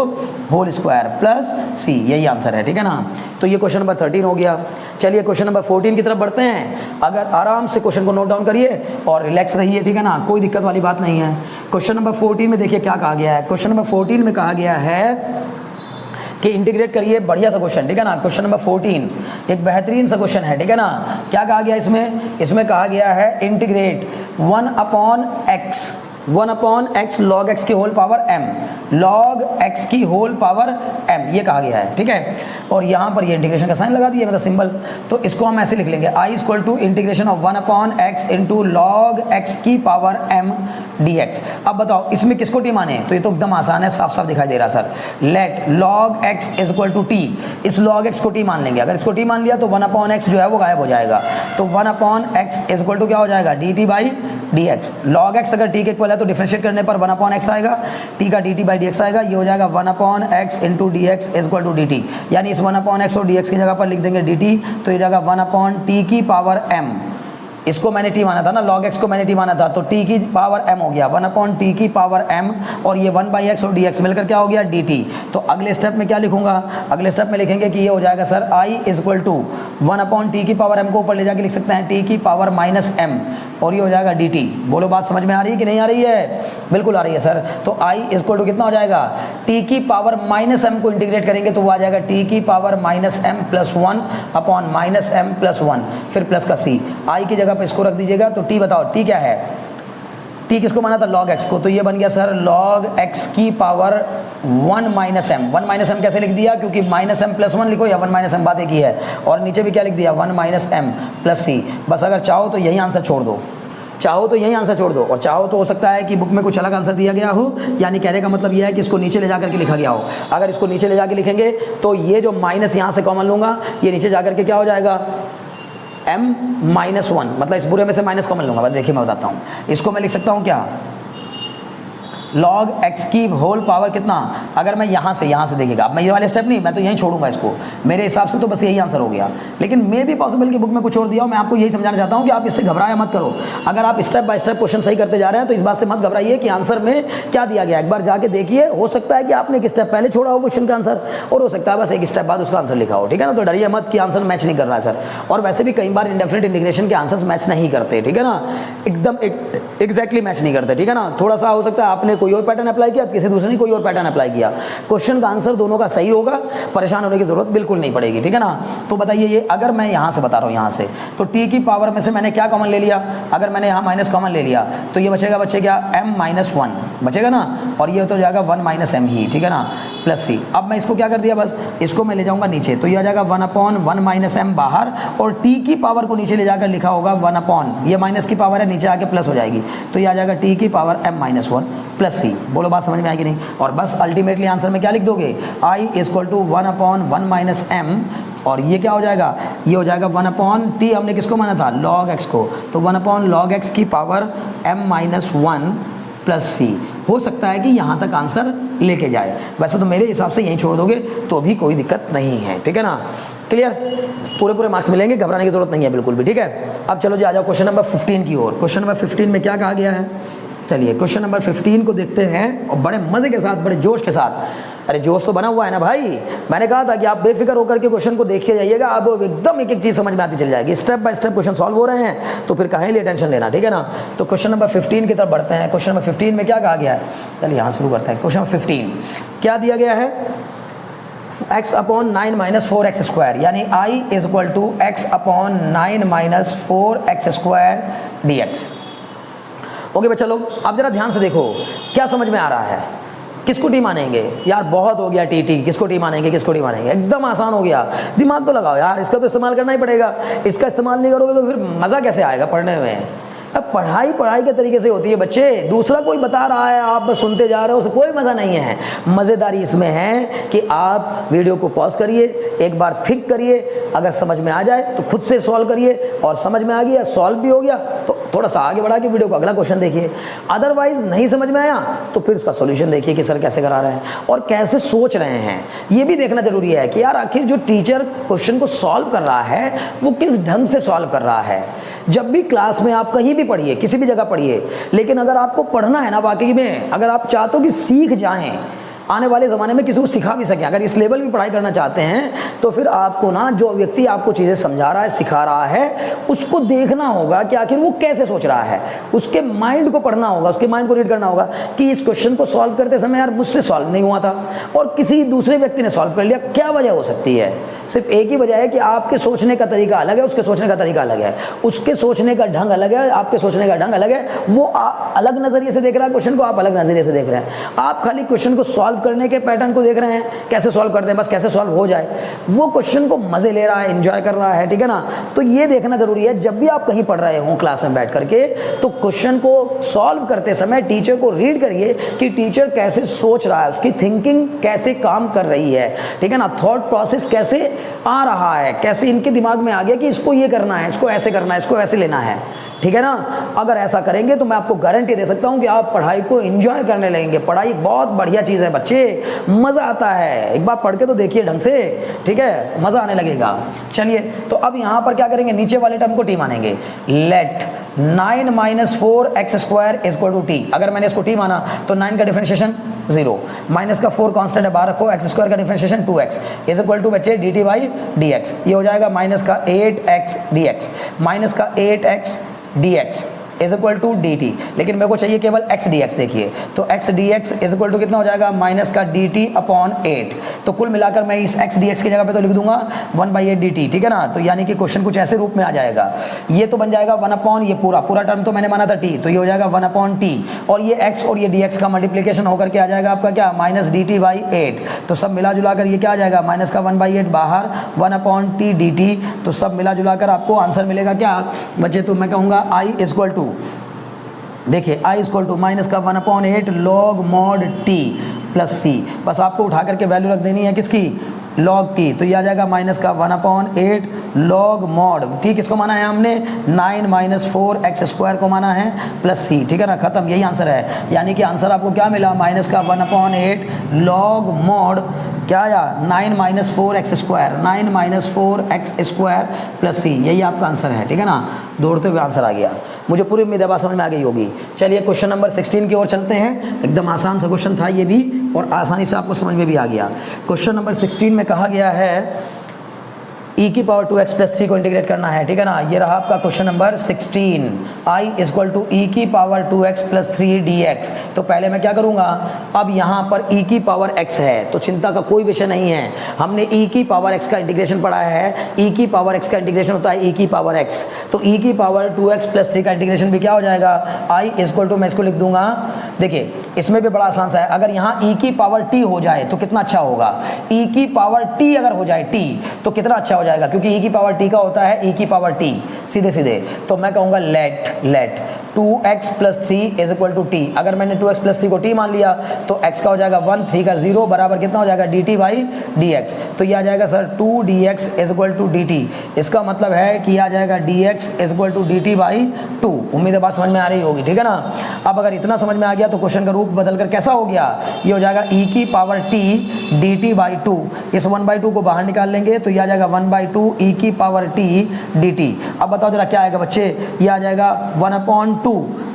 होल स्क्वायर प्लस c, यही आंसर है, ठीक है ना। तो ये क्वेश्चन नंबर 13 हो गया। चलिए क्वेश्चन नंबर 14 की तरफ बढ़ते हैं। अगर आराम से क्वेश्चन को नोट डाउन करिए और रिलैक्स रहिए, ठीक है ना, कोई दिक्कत वाली बात नहीं है। क्वेश्चन नंबर 14 में देखिए क्या कहा गया है। क्वेश्चन नंबर 14 में कहा गया है कि इंटीग्रेट करिए, बढ़िया सा क्वेश्चन, ठीक है ना। क्वेश्चन नंबर 14 एक बेहतरीन सा क्वेश्चन है, ठीक है ना। क्या कहा गया इसमें कहा गया है इंटीग्रेट 1/x log x की whole power m, log x की होल पावर m, ये कहा गया है, ठीक है। और यहाँ पर ये इंटीग्रेशन का साइन लगा दिया, मतलब सिंबल। तो इसको हम ऐसे लिख लेंगे I = 1/x × log x की पावर m dx। अब बताओ इसमें किसको t माने, तो ये तो एकदम आसान है, साफ साफ दिखाई दे रहा sir. Let log x = t, इस log x को t मान लेंगे। अगर इसको t मान लिया तो 1/x जो है वो गायब हो जाएगा। तो 1/x = क्या हो जाएगा dt/dx। log x अगर t के इक्वल है तो डिफरेंशिएट करने पर 1/x आएगा, t का dt/dx आएगा, ये हो जाएगा 1/x × dx = dt। यानी इस 1/x और dx की जगह पर लिख देंगे dt, तो ये जाएगा 1/t की पावर m। इसको मैंने t माना था ना, log x को मैंने t माना था, तो t की पावर m हो गया 1/t की पावर m, और ये 1/x और dx मिलकर क्या हो गया dt। तो अगले स्टेप में क्या लिखूंगा, अगले स्टेप में लिखेंगे कि ये हो जाएगा सर I = 1/t की पावर m को ऊपर ले जाके लिख सकते हैं t की पावर -m, और ये हो जाएगा dt। बोलो बात समझ में आ रही है कि नहीं आ रही है, बिल्कुल आ रही है सर। तो I = कितना हो जाएगा, t की पावर -m को इंटीग्रेट करेंगे तो वो आ जाएगा t की पावर -m + 1/-m + 1, फिर प्लस का c। I की जगह पे इसको रख दीजिएगा। तो t बताओ, t क्या है, t किसको माना था log x को, तो ये बन गया सर log x की पावर 1-m। 1-m कैसे लिख दिया, क्योंकि -m + 1 लिखो या 1-m बात एक ही है, और नीचे भी क्या लिख दिया 1-m + c। बस अगर चाहो तो यही आंसर छोड़ दो, चाहो तो यही आंसर छोड़ दो, और चाहो तो हो सकता है कि बुक में कुछ अलग आंसर दिया गया हो, यानी कहने का मतलब यह है कि इसको नीचे ले जाकर के लिखा गया हो। अगर इसको नीचे ले जाकर लिखेंगे तो ये जो माइनस यहाँ से कॉमन लूँगा, ये नीचे जाकर के क्या हो जाएगा m-1, मतलब इस पूरे में से माइनस कॉमन लूँगा। बस देखिए मैं बताता हूँ, इसको मैं लिख सकता हूँ क्या, log x की होल पावर कितना, अगर मैं यहाँ से देखिएगा, अब मैं ये वाले स्टेप नहीं, मैं तो यहीं छोड़ूंगा इसको, मेरे हिसाब से तो बस यही आंसर हो गया। लेकिन मे भी पॉसिबल कि बुक में कुछ और दिया हो। मैं आपको यही समझाना चाहता हूँ कि आप इससे घबराया मत करो। अगर आप स्टेप बाय स्टेप क्वेश्चन सही करते जा रहे हैं तो इस बात से मत घबराइए कि आंसर में क्या दिया गया। एक बार जाके देखिए, हो सकता है कि आपने एक स्टेप पहले छोड़ा हो क्वेश्चन का आंसर, और हो सकता है बस एक स्टेप बाद उसका आंसर लिखा हो, ठीक है ना। तो डरिए मत कि आंसर मैच नहीं कर रहा है सर। और वैसे भी कई बार इंडेफिनिट इंटीग्रेशन के आंसर्स मैच नहीं करते, ठीक है ना, एकदम एग्जैक्टली मैच नहीं करते, ठीक है ना। थोड़ा सा हो सकता है आपने कोई और पैटर्न अप्लाई किया, किसी दूसरे ने कोई और पैटर्न अप्लाई किया, क्वेश्चन का आंसर दोनों का सही होगा, परेशान होने की जरूरत बिल्कुल नहीं पड़ेगी, ठीक है ना। तो बताइए, ये अगर मैं यहाँ से बता रहा हूँ, यहाँ से तो t की पावर में से मैंने क्या कॉमन ले लिया, अगर मैंने यहाँ माइनस कॉमन ले लिया तो ये बचेगा बच्चे क्या, m-1 बचेगा ना, और ये तो जाएगा 1 - m ही, ठीक है ना, प्लस c। अब मैं इसको क्या कर दिया, बस इसको मैं ले जाऊँगा नीचे, तो ये आ जाएगा 1/1 - m बाहर, और t की पावर को नीचे ले जाकर लिखा होगा 1/, ये माइनस की पावर है, नीचे आके प्लस हो जाएगी, तो ये आ जाएगा t की पावर m-1 प्लस c। बोलो बात समझ में आएगी नहीं। और बस अल्टीमेटली आंसर में क्या लिख दोगे, i = 1/1 - m, और ये क्या हो जाएगा, ये हो जाएगा 1/t, हमने किसको माना था, log x को, तो 1/log x की पावर m-1 प्लस c। हो सकता है कि यहाँ तक आंसर लेके जाए, वैसे तो मेरे हिसाब से यहीं छोड़ दोगे तो भी कोई दिक्कत नहीं है, ठीक है ना। क्लियर, पूरे मार्क्स मिलेंगे, घबराने की जरूरत नहीं है बिल्कुल भी, ठीक है। अब चलो जी आ जाओ क्वेश्चन नंबर 15 की ओर। क्वेश्चन नंबर 15 में क्या कहा गया है, चलिए क्वेश्चन नंबर 15 को देखते हैं, और बड़े मजे के साथ, बड़े जोश के साथ। अरे जोश तो बना हुआ है ना भाई, मैंने कहा था कि आप बेफिक्र होकर के क्वेश्चन को देखिए जाइएगा, आप एकदम एक एक चीज़ समझ में आती चल जाएगी। Step by step question solve हो रहे हैं, तो फिर कहीं लिए टेंशन लेना, ठीक है ना। तो क्वेश्चन नंबर 15 की तरफ बढ़ते हैं। क्वेश्चन नंबर 15 में क्या कहा गया है, चलिए यहाँ शुरू करते हैं। क्वेश्चन नंबर 15 क्या दिया गया है, x/9 - 4x², यानी i = x/9 - 4x² dx। Okay बच्चा लोग, अब जरा ध्यान से देखो क्या समझ में आ रहा है। किसको टी मानेंगे यार, बहुत हो गया टी, किसको टी मानेंगे, किसको टी मानेंगे, एकदम आसान हो गया। दिमाग तो लगाओ यार, इसका तो इस्तेमाल करना ही पड़ेगा। इसका इस्तेमाल नहीं करोगे तो फिर मज़ा कैसे आएगा पढ़ने में। अब पढ़ाई के तरीके से होती है बच्चे, दूसरा कोई बता रहा है आप बस सुनते जा रहे हो, उससे कोई मज़ा नहीं है। मज़ेदारी इसमें है कि आप वीडियो को पॉज करिए, एक बार थिंक करिए, अगर समझ में आ जाए तो खुद से सॉल्व करिए, और समझ में आ गया, सॉल्व भी हो गया तो थोड़ा सा आगे बढ़ा के वीडियो को अगला क्वेश्चन देखिए। अदरवाइज नहीं समझ में आया तो फिर उसका सॉल्यूशन देखिए कि सर कैसे करा रहे हैं और कैसे सोच रहे हैं। ये भी देखना जरूरी है कि यार आखिर जो टीचर क्वेश्चन को सॉल्व कर रहा है वो किस ढंग से सॉल्व कर रहा है। जब भी क्लास में आप कहीं भी पढ़िए, किसी भी जगह पढ़िए, लेकिन अगर आपको पढ़ना है ना वाकई में, अगर आप चाहते हो कि सीख जाएं, आने वाले ज़माने में किसी को सिखा भी सकें, अगर इस लेवल की पढ़ाई करना चाहते हैं तो फिर आपको ना जो व्यक्ति आपको चीज़ें समझा रहा है, सिखा रहा है, उसको देखना होगा कि आखिर वो कैसे सोच रहा है। उसके माइंड को पढ़ना होगा, उसके माइंड को रीड करना होगा कि इस क्वेश्चन को सॉल्व करते समय यार मुझसे सॉल्व नहीं हुआ था और किसी दूसरे व्यक्ति ने सॉल्व कर लिया, क्या वजह हो सकती है। सिर्फ एक ही वजह है कि आपके सोचने का तरीका अलग है, उसके सोचने का तरीका अलग है, उसके सोचने का ढंग अलग है, आपके सोचने का ढंग अलग है। वो अलग नज़रिए से देख रहा है क्वेश्चन को, आप अलग नज़रिए से देख रहे हैं। आप खाली क्वेश्चन को सॉल्व करने के पैटर्न को देख रहे हैं, कैसे सॉल्व करते हैं, बस कैसे सॉल्व हो जाए। वो क्वेश्चन को मजे ले रहा है, एंजॉय कर रहा है, ठीक है ना। तो ये देखना जरूरी है जब भी आप कहीं पढ़ रहे हो क्लास में बैठ करके, तो क्वेश्चन को सॉल्व करते समय टीचर को रीड करिए कि टीचर कैसे सोच रहा है, उसकी थिंकिंग कैसे काम कर रही है, ठीक है ना। थॉट प्रोसेस कैसे आ रहा है, कैसे इनके दिमाग में आ गया कि इसको ये करना है, इसको ऐसे करना है, इसको ऐसे लेना है, ठीक है ना। अगर ऐसा करेंगे तो मैं आपको गारंटी दे सकता हूं कि आप पढ़ाई को एंजॉय करने लगेंगे। पढ़ाई बहुत बढ़िया चीज़ है बच्चे, मज़ा आता है, एक बार पढ़ के तो देखिए ढंग से, ठीक है, मज़ा आने लगेगा। चलिए तो अब यहाँ पर क्या करेंगे, नीचे वाले टर्म को टी मानेंगे। Let 9 - 4x² = t। अगर मैंने इसको t माना तो 9 का डिफरेंशिएशन 0, माइनस का 4 कांस्टेंट है बाहर रखो, x² का डिफरेंशिएशन 2x = बच्चे dt/dx। ये हो जाएगा माइनस का 8x dx, माइनस का 8x dx = dt। लेकिन मेरे को चाहिए केवल x dx। देखिए तो x dx = कितना हो जाएगा, माइनस का dt/8। तो कुल मिलाकर मैं इस x dx की जगह पे तो लिख दूंगा 1/8 dt, ठीक है ना। तो यानी कि क्वेश्चन कुछ ऐसे रूप में आ जाएगा, ये तो बन जाएगा 1/, ये पूरा टर्म तो मैंने माना था t, तो ये हो जाएगा 1/t, और ये x और ये dx का मल्टीप्लीकेशन होकर के आ जाएगा आपका क्या, माइनस dt/8। तो सब मिला जुलाकर ये क्या आ जाएगा, माइनस का 1/8 बाहर, 1/t dt। तो सब मिला जुलाकर आपको आंसर मिलेगा क्या बच्चे, तो मैं कहूँगा i = देखिए आई इक्वल टू माइनस का 1/8 log mod t प्लस सी, बस आपको उठा करके वैल्यू रख देनी है किसकी, log t। तो ये आ जाएगा माइनस का 1/8 log mod t किसको माना है हमने, 9 - 4x² को माना है प्लस सी, ठीक है ना, खत्म, यही आंसर है। यानी कि आंसर आपको क्या मिला, माइनस का 1/8 log mod क्या आया, 9 - 4x², 9 - 4x² प्लस सी, यही आपका आंसर है, ठीक है ना, दौड़ते हुए आंसर आ गया। मुझे पूरी उम्मीद है बात समझ में आ गई होगी। चलिए क्वेश्चन नंबर 16 की ओर चलते हैं। एकदम आसान सा क्वेश्चन था ये भी, और आसानी से आपको समझ में भी आ गया। क्वेश्चन नंबर 16 में कहा गया है e की पावर 2x प्लस 3 को इंटीग्रेट करना है, ठीक है ना। ये रहा आपका question number 16, i equal to e की पावर 2x प्लस 3 dx। तो पहले मैं क्या करूँगा, अब यहाँ पर e की पावर x है तो चिंता का कोई विषय नहीं है, हमने e की पावर x का इंटीग्रेशन पढ़ा है। e की पावर x का इंटीग्रेशन होता है e की पावर x, तो e की पावर 2x प्लस 3 का इंटीग्रेशन भी क्या हो जाएगा, i इक्वल टू, मैं इसको लिख दूंगा, देखिए इसमें भी बड़ा आसान सा है, अगर यहाँ e की पावर t हो जाए तो कितना अच्छा होगा, e की पावर t अगर हो जाए t तो कितना अच्छा हो जाएगा, क्योंकि e की पावर t का होता है e की पावर t, सीधे सीधे। तो मैं कहूँगा let 2x plus 3 is equal to t। अगर मैंने 2x प्लस 3 को t मान लिया तो x का हो जाएगा 1, 3 का 0 बराबर कितना हो जाएगा, dt बाई dx। तो ये आ जाएगा sir 2dx is equal to dt। इसका मतलब है कि आ जाएगा dx is equal to dt by 2। उम्मीद है बात समझ में आ रही होगी, ठीक है ना। अब अगर इतना समझ में आ गया तो क्वेश्चन का रूप बदलकर कैसा हो गया, ये हो जाएगा e की पावर t dt बाई 2। इस 1/2 को बाहर निकाल लेंगे तो ये आ जाएगा 1/2 e की पावर t dt। अब बताओ जरा क्या आएगा बच्चे, ये आ जाएगा 1/2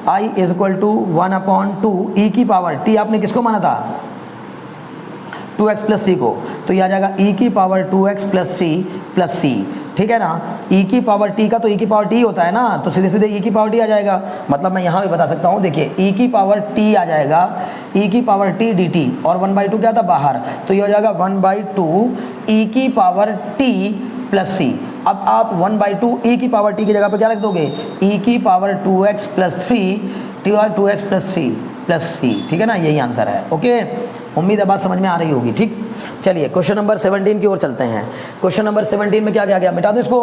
i is equal to 1/2 e की पावर t, आपने किसको माना था, 2x प्लस 3 को, तो ये आ जाएगा e की power 2x plus 3 plus c, ठीक है ना। e की पावर t का तो e की पावर t होता है ना, तो सीधे सीधे e की पावर t आ जाएगा। मतलब मैं यहाँ भी बता सकता हूँ, देखिए e की पावर t आ जाएगा, e की पावर t dt, और 1/2 क्या था बाहर, तो ये हो जाएगा 1/2 e की पावर t प्लस c। अब आप 1/2 e की पावर t की जगह पे क्या रख दोगे, e की power 2x plus 3 2x plus 3 plus c, ठीक है ना, यही आंसर है। ओके, उम्मीद है बात समझ में आ रही होगी, ठीक। चलिए क्वेश्चन नंबर 17 की ओर चलते हैं। क्वेश्चन नंबर 17 में क्या क्या गया, मिटा दो इसको,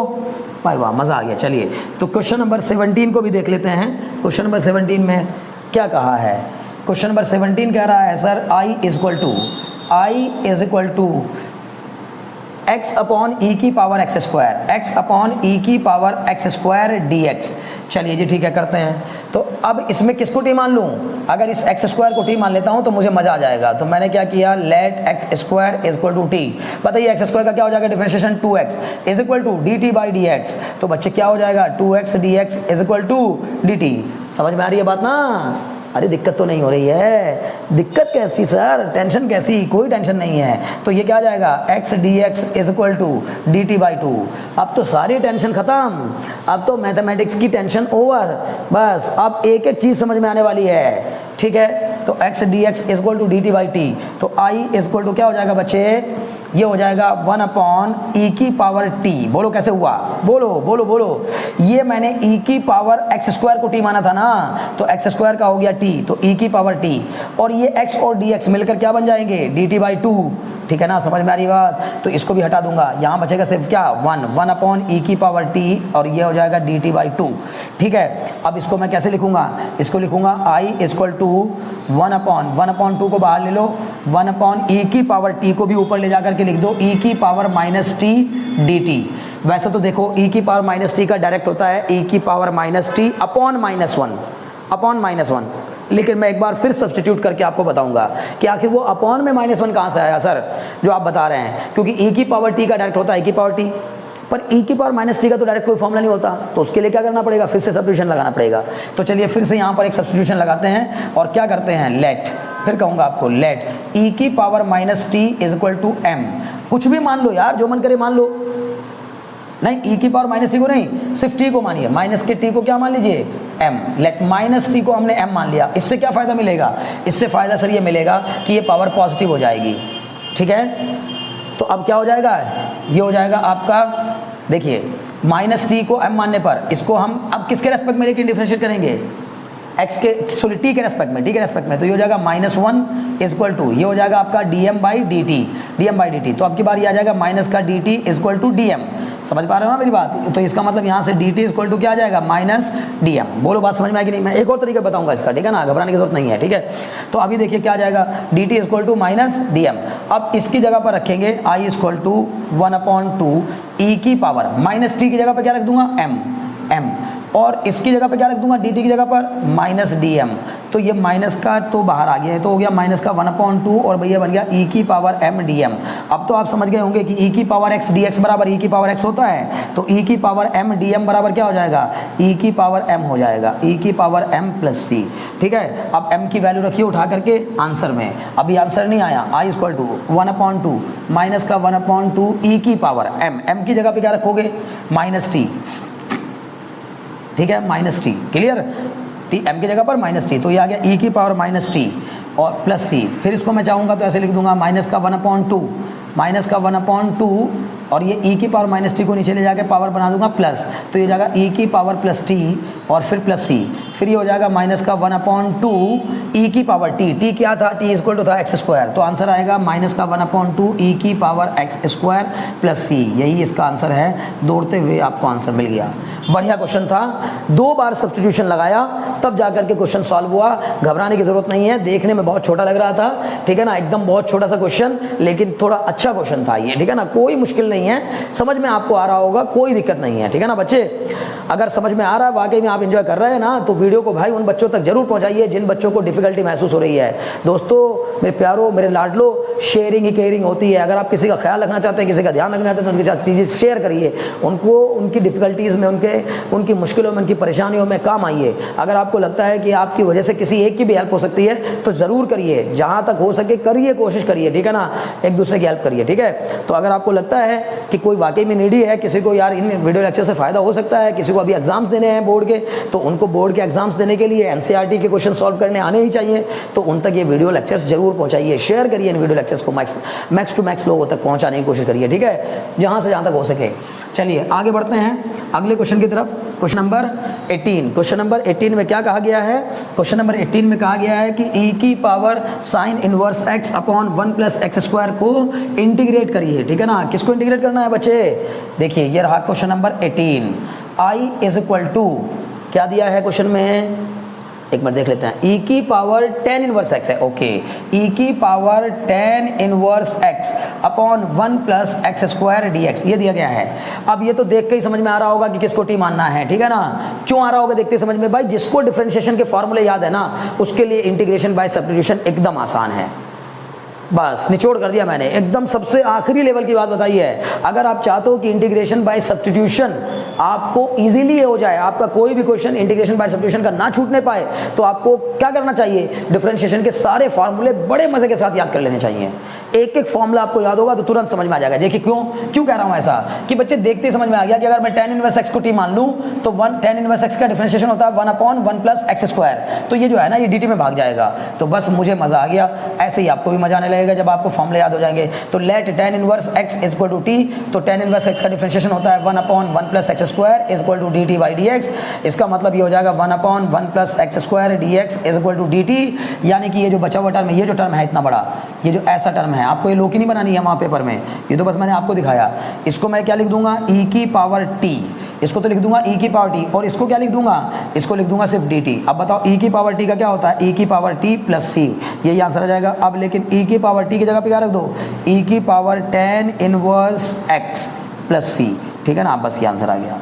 भाई वाह मज़ा आ गया। चलिए तो क्वेश्चन नंबर 17 को भी देख लेते हैं। क्वेश्चन नंबर 17 में क्या कहा है, क्वेश्चन नंबर 17 कह रहा है sir i is equal to x upon e की पावर x² अपॉन e की पावर x² dx। चलिए जी ठीक है, करते हैं। तो अब इसमें किसको t मान लूँ, अगर इस x² को t मान लेता हूँ तो मुझे मज़ा आ जाएगा। तो मैंने क्या किया, let x² is equal to t। बताइए x² का क्या हो जाएगा, differentiation 2x is equal to dt by dx। तो बच्चे क्या हो जाएगा, 2x dx is equal to dt। समझ में आ रही है बात ना, अरे दिक्कत तो नहीं हो रही है, दिक्कत कैसी सर, टेंशन कैसी, कोई टेंशन नहीं है। तो ये क्या आ जाएगा, x dx is equal to dt by 2। अब तो सारी टेंशन खत्म, अब तो मैथमेटिक्स की टेंशन ओवर, बस अब एक एक चीज़ समझ में आने वाली है, ठीक है। तो x dx is equal to dt by t। तो i इज इक्वल टू क्या हो जाएगा बच्चे, ये हो जाएगा 1 अपॉन e की पावर t। बोलो कैसे हुआ, बोलो बोलो बोलो। ये मैंने e की पावर x² को t माना था ना, तो x² का हो गया t, तो e की पावर t, और ये x और dx मिलकर क्या बन जाएंगे, dt बाई 2, ठीक है ना। समझ में आ रही बात, तो इसको भी हटा दूंगा, यहाँ बचेगा सिर्फ क्या, 1 अपॉन e की पावर t, और ये हो जाएगा dt बाई 2, ठीक है। अब इसको मैं कैसे लिखूंगा, इसको लिखूंगा i is equal to 1 upon 2 को बाहर ले लो, 1 अपॉन e की पावर t को भी ऊपर ले जाकर के लिख दो, e की पावर माइनस t dt। वैसे तो देखो e की पावर माइनस t का डायरेक्ट होता है e की पावर माइनस t अपॉन -1, लेकिन मैं एक बार फिर सब्स्टिट्यूट करके आपको बताऊंगा कि आखिर वो अपॉन में -1 कहाँ से आया सर, जो आप बता रहे हैं, क्योंकि e की पावर t का डायरेक्ट होता है e की पावर t, पर e की पावर माइनस t का तो डायरेक्ट कोई फॉर्मूला नहीं होता, तो उसके लिए क्या करना पड़ेगा, फिर से सब्स्टिट्यूशन लगाना पड़ेगा। तो चलिए फिर से यहाँ पर एक सब्स्टिट्यूशन लगाते हैं, और क्या करते हैं, लेट, फिर कहूँगा आपको लेट e की power minus t is equal to m। कुछ भी मान लो यार, जो मन करे मान लो, नहीं e की पावर माइनस t को नहीं, सिर्फ t को मानिए, माइनस के t को क्या मान लीजिए, m। लेट माइनस t को हमने m मान लिया। इससे क्या फ़ायदा मिलेगा, इससे फ़ायदा सर ये मिलेगा कि ये पावर पॉजिटिव हो जाएगी, ठीक है। तो अब क्या हो जाएगा, ये हो जाएगा आपका, देखिए माइनस t को m मानने पर इसको हम अब किसके रेस्पेक्ट में लेकिन डिफरेंशिएट करेंगे, x के, सॉरी t के रेस्पेक्ट में, t के रेस्पेक्ट में। तो ये हो जाएगा -1 इज इक्वल टू, ये हो जाएगा आपका dm बाई dt। तो अब की बार ये आ जाएगा माइनस का dt is equal to dm। समझ पा रहे हो ना मेरी बात? तो इसका मतलब यहाँ से dt इक्वल टू क्या आ जाएगा, माइनस dm। बोलो बात समझ में आएगी नहीं? मैं एक और तरीका बताऊंगा इसका, ठीक है ना, घबराने की जरूरत नहीं है, ठीक है। तो अभी देखिए क्या आ जाएगा, dt equal to minus dm। अब इसकी जगह पर रखेंगे i इक्वल टू 1/2 e की पावर माइनस t की जगह पर क्या रख दूंगा, m, और इसकी जगह पे क्या रख दूंगा, dt की जगह पर माइनस dm। तो ये माइनस का तो बाहर आ गया है, तो हो गया माइनस का 1/2 और भैया बन गया e की पावर m dm। अब तो आप समझ गए होंगे कि e की पावर x dx बराबर e की पावर x होता है, तो e की पावर m dm बराबर क्या हो जाएगा, e की पावर m हो जाएगा, e की पावर m प्लस c, ठीक है। अब m की वैल्यू रखिए उठा करके आंसर में, अभी आंसर नहीं आया, i इक्वल टू 1/2 माइनस का 1/2 e की पावर m की जगह पे क्या रखोगे, माइनस t, ठीक है, minus t, clear, t m की जगह पर माइनस टी, तो ये आ गया e की पावर माइनस टी और प्लस सी। फिर इसको मैं चाहूँगा तो ऐसे लिख दूंगा माइनस का 1/2 माइनस का 1/2 और ये e की पावर माइनस टी को नीचे ले जाके पावर बना दूंगा प्लस, तो ये जाएगा e की पावर प्लस टी और फिर प्लस सी, फिर ये हो जाएगा माइनस का 1/2 e की पावर t क्या था, t इक्वल टू था एक्स स्क्वायर, तो आंसर आएगा माइनस का 1/2 e की पावर एक्स स्क्वायर प्लस सी। यही इसका आंसर है, दौड़ते हुए आपको आंसर मिल गया। बढ़िया क्वेश्चन था, 2 बार सब्स्टिट्यूशन लगाया तब जाकर के क्वेश्चन सॉल्व हुआ। घबराने की जरूरत नहीं है, देखने में बहुत छोटा लग रहा था, ठीक है ना, एकदम बहुत छोटा सा क्वेश्चन, लेकिन थोड़ा अच्छा क्वेश्चन था ये, ठीक है ना, कोई मुश्किल नहीं है, समझ में आपको आ रहा होगा, कोई दिक्कत नहीं है, ठीक है ना बच्चे। अगर समझ में आ रहा है, वाकई में आप एंजॉय कर रहे हैं ना, तो वीडियो को भाई उन बच्चों तक जरूर पहुंचाइए जिन बच्चों को डिफिकल्टी महसूस हो रही है। दोस्तों, मेरे प्यारो, मेरे लाडलो, शेयरिंग ही केयरिंग होती है। अगर आप किसी का ख्याल रखना चाहते हैं, किसी का ध्यान रखना चाहते हैं, तो उनके साथ चीज़ें शेयर करिए, उनको उनकी डिफिकल्टीज़ में, उनकी मुश्किलों में, उनकी परेशानियों में काम आइए। अगर आपको लगता है कि आपकी वजह से किसी एक की भी हेल्प हो सकती है तो ज़रूर करिए, जहाँ तक हो सके करिए, कोशिश करिए, ठीक है ना, एक दूसरे की हेल्प करिए, ठीक है। तो अगर आपको लगता है कि कोई वाकई में नीडी है, किसी को यार इन वीडियो लेक्चर से फ़ायदा हो सकता है, किसी को अभी एग्जाम्स देने हैं बोर्ड के, तो उनको बोर्ड के एग्जाम्स देने के लिए एनसीईआरटी के क्वेश्चन सॉल्व करने आने ही चाहिए, तो उन तक ये वीडियो लेक्चर्स जरूर पहुँचाइए, शेयर करिए इन वीडियो लेक्चर्स को, मैक्स टू मैक्स लोगों तक पहुँचाने की कोशिश करिए, ठीक है, जहाँ से जहाँ तक हो सके। चलिए आगे बढ़ते हैं अगले क्वेश्चन की तरफ। क्वेश्चन नंबर 18, क्वेश्चन नंबर 18 में क्या कहा गया है, क्वेश्चन नंबर 18 में कहा गया है कि e की power sine inverse x upon 1 plus x square को इंटीग्रेट करिए, ठीक है ना। किसको इंटीग्रेट करना है बच्चे, देखिए ये रहा question number 18। i is equal to क्या दिया है क्वेश्चन में, एक बार देख लेते हैं, e की पावर tan इनवर्स x है, ओके, e की power tan inverse x upon 1 plus x square dx, ये दिया गया है। अब ये तो देख के ही समझ में आ रहा होगा कि किसको t मानना है, ठीक है ना। क्यों आ रहा होगा देखते समझ में, भाई जिसको डिफरेंशिएशन के फॉर्मूले याद है ना, उसके लिए इंटीग्रेशन बाय सब्स्टिट्यूशन एकदम आसान है। बस निचोड़ कर दिया मैंने, एकदम सबसे आखिरी लेवल की बात बताई है। अगर आप चाहते हो कि इंटीग्रेशन बाय सब्स्टिट्यूशन आपको इजीली हो जाए, आपका कोई भी क्वेश्चन इंटीग्रेशन बाय सब्स्टिट्यूशन का ना छूटने पाए, तो आपको क्या करना चाहिए, डिफरेंशिएशन के सारे फॉर्मूले बड़े मजे के साथ याद कर लेने चाहिए। एक एक फॉर्मूला आपको याद होगा तो तुरंत समझ में आ जाएगा। देखिए क्यों कह रहा हूं ऐसा, कि बच्चे देखते ही समझ में आ गया कि अगर मैं tan इनवर्स x को t मान लूं तो tan इनवर्स x का डिफरेंशिएशन होता है 1 अपॉन 1 प्लस एक्स स्क्वायर, तो ये जो है ना ये dt में भाग जाएगा। तो बस मुझे मजा आ गया, ऐसे ही आपको भी मजा आने लगेगा जब आपको फॉर्मूले याद हो जाएंगे। तो let tan inverse x is equal to t, तो tan इनवर्स x का डिफरेंशिएशन होता है 1 अपॉन 1 plus x square is equal to dt by dx। इसका मतलब ये हो जाएगा 1 अपॉन 1 plus x square dx is equal to dt, यानी कि ये जो बचा हुआ टर्म है, ये जो टर्म है इतना बड़ा, ये जो ऐसा टर्म है, आपको ये लोग ही नहीं बनानी है वहाँ पेपर में, ये तो बस मैंने आपको दिखाया। इसको मैं क्या लिख दूंगा, e की पावर t, इसको तो लिख दूंगा e की पावर t, और इसको क्या लिख दूंगा, इसको लिख दूंगा सिर्फ dt। अब बताओ e की पावर t का क्या होता है, e की पावर t प्लस c, यही आंसर आ जाएगा। अब लेकिन e की पावर t की जगह पे क्या रख दो, e की power tan inverse x plus c, ठीक है ना, बस ये आंसर आ गया।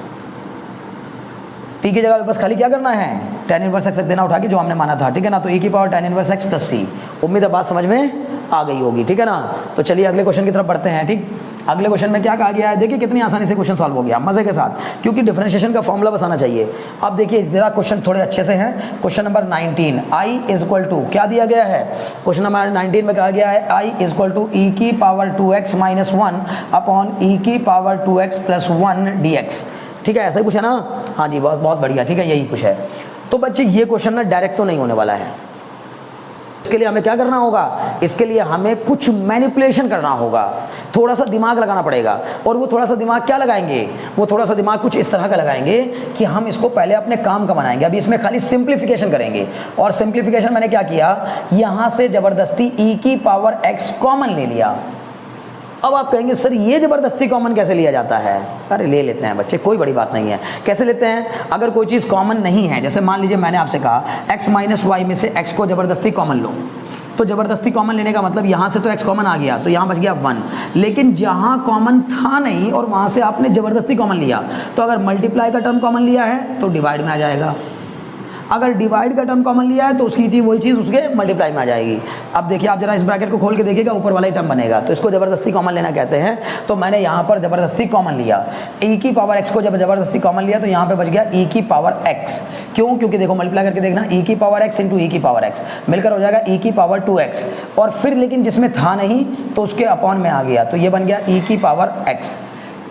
t की जगह पे बस खाली क्या करना है, tan इनवर्स x देना उठा के, जो हमने माना था, ठीक है ना। तो e की power tan inverse x plus c, उम्मीद है बात समझ में आ गई होगी, ठीक है ना। तो चलिए अगले क्वेश्चन की तरफ बढ़ते हैं। ठीक, अगले क्वेश्चन में क्या कहा गया है, देखिए कितनी आसानी से क्वेश्चन सॉल्व हो गया मजे के साथ, क्योंकि डिफरेंशिएशन का फॉर्मूला बस आना चाहिए। अब देखिए जरा क्वेश्चन थोड़े अच्छे से है। Question number 19, i is equal to क्या दिया गया है, क्वेश्चन नंबर 19 में कहा गया है i is equal to e की पावर 2x माइनस 1 अपॉन e की पावर 2x प्लस 1 dx, ठीक है, ऐसा ही कुछ है ना। हाँ जी, बहुत बहुत बढ़िया, ठीक है, यही कुछ है। तो बच्चे ये क्वेश्चन ना डायरेक्ट तो नहीं होने वाला है, इसके लिए हमें क्या करना होगा, इसके लिए हमें कुछ मैनिपुलेशन करना होगा, थोड़ा सा दिमाग लगाना पड़ेगा। और वो थोड़ा सा दिमाग क्या लगाएंगे, वो थोड़ा सा दिमाग कुछ इस तरह का लगाएंगे कि हम इसको पहले अपने काम का बनाएंगे। अभी इसमें खाली सिंप्लीफिकेशन करेंगे, और सिंप्लीफिकेशन मैंने क्या किया, यहां से जबरदस्ती e की पावर x कॉमन ले लिया, अब आप कहेंगे सर ये ज़बरदस्ती कॉमन कैसे लिया जाता है? अरे ले लेते हैं बच्चे, कोई बड़ी बात नहीं है। कैसे लेते हैं? अगर कोई चीज़ कॉमन नहीं है, जैसे मान लीजिए मैंने आपसे कहा x माइनस वाई में से x को ज़बरदस्ती कॉमन लो, तो ज़बरदस्ती कॉमन लेने का मतलब यहाँ से तो x कॉमन आ गया तो यहाँ बच गया 1, लेकिन जहाँ कॉमन था नहीं और वहाँ से आपने ज़बरदस्ती कॉमन लिया, तो अगर मल्टीप्लाई का टर्म कॉमन लिया है तो डिवाइड में आ जाएगा, अगर डिवाइड का टर्म कॉमन लिया है तो उसकी चीज़ वही चीज़ उसके मल्टीप्लाई में आ जाएगी। अब देखिए आप जरा इस ब्रैकेट को खोल के देखिएगा, ऊपर वाला ही टर्म बनेगा, तो इसको ज़बरदस्ती कॉमन लेना कहते हैं। तो मैंने यहाँ पर ज़बरदस्ती कॉमन लिया, e की पावर x को जब ज़बरदस्ती कॉमन लिया तो यहाँ पे बच गया e की पावर x। क्यों? क्योंकि देखो मल्टीप्लाई करके देखना, e की पावर x इंटू e की पावर x मिलकर हो जाएगा e की पावर 2x, और फिर लेकिन जिसमें था नहीं तो उसके अपॉन में आ गया, तो ये बन गया e की पावर x।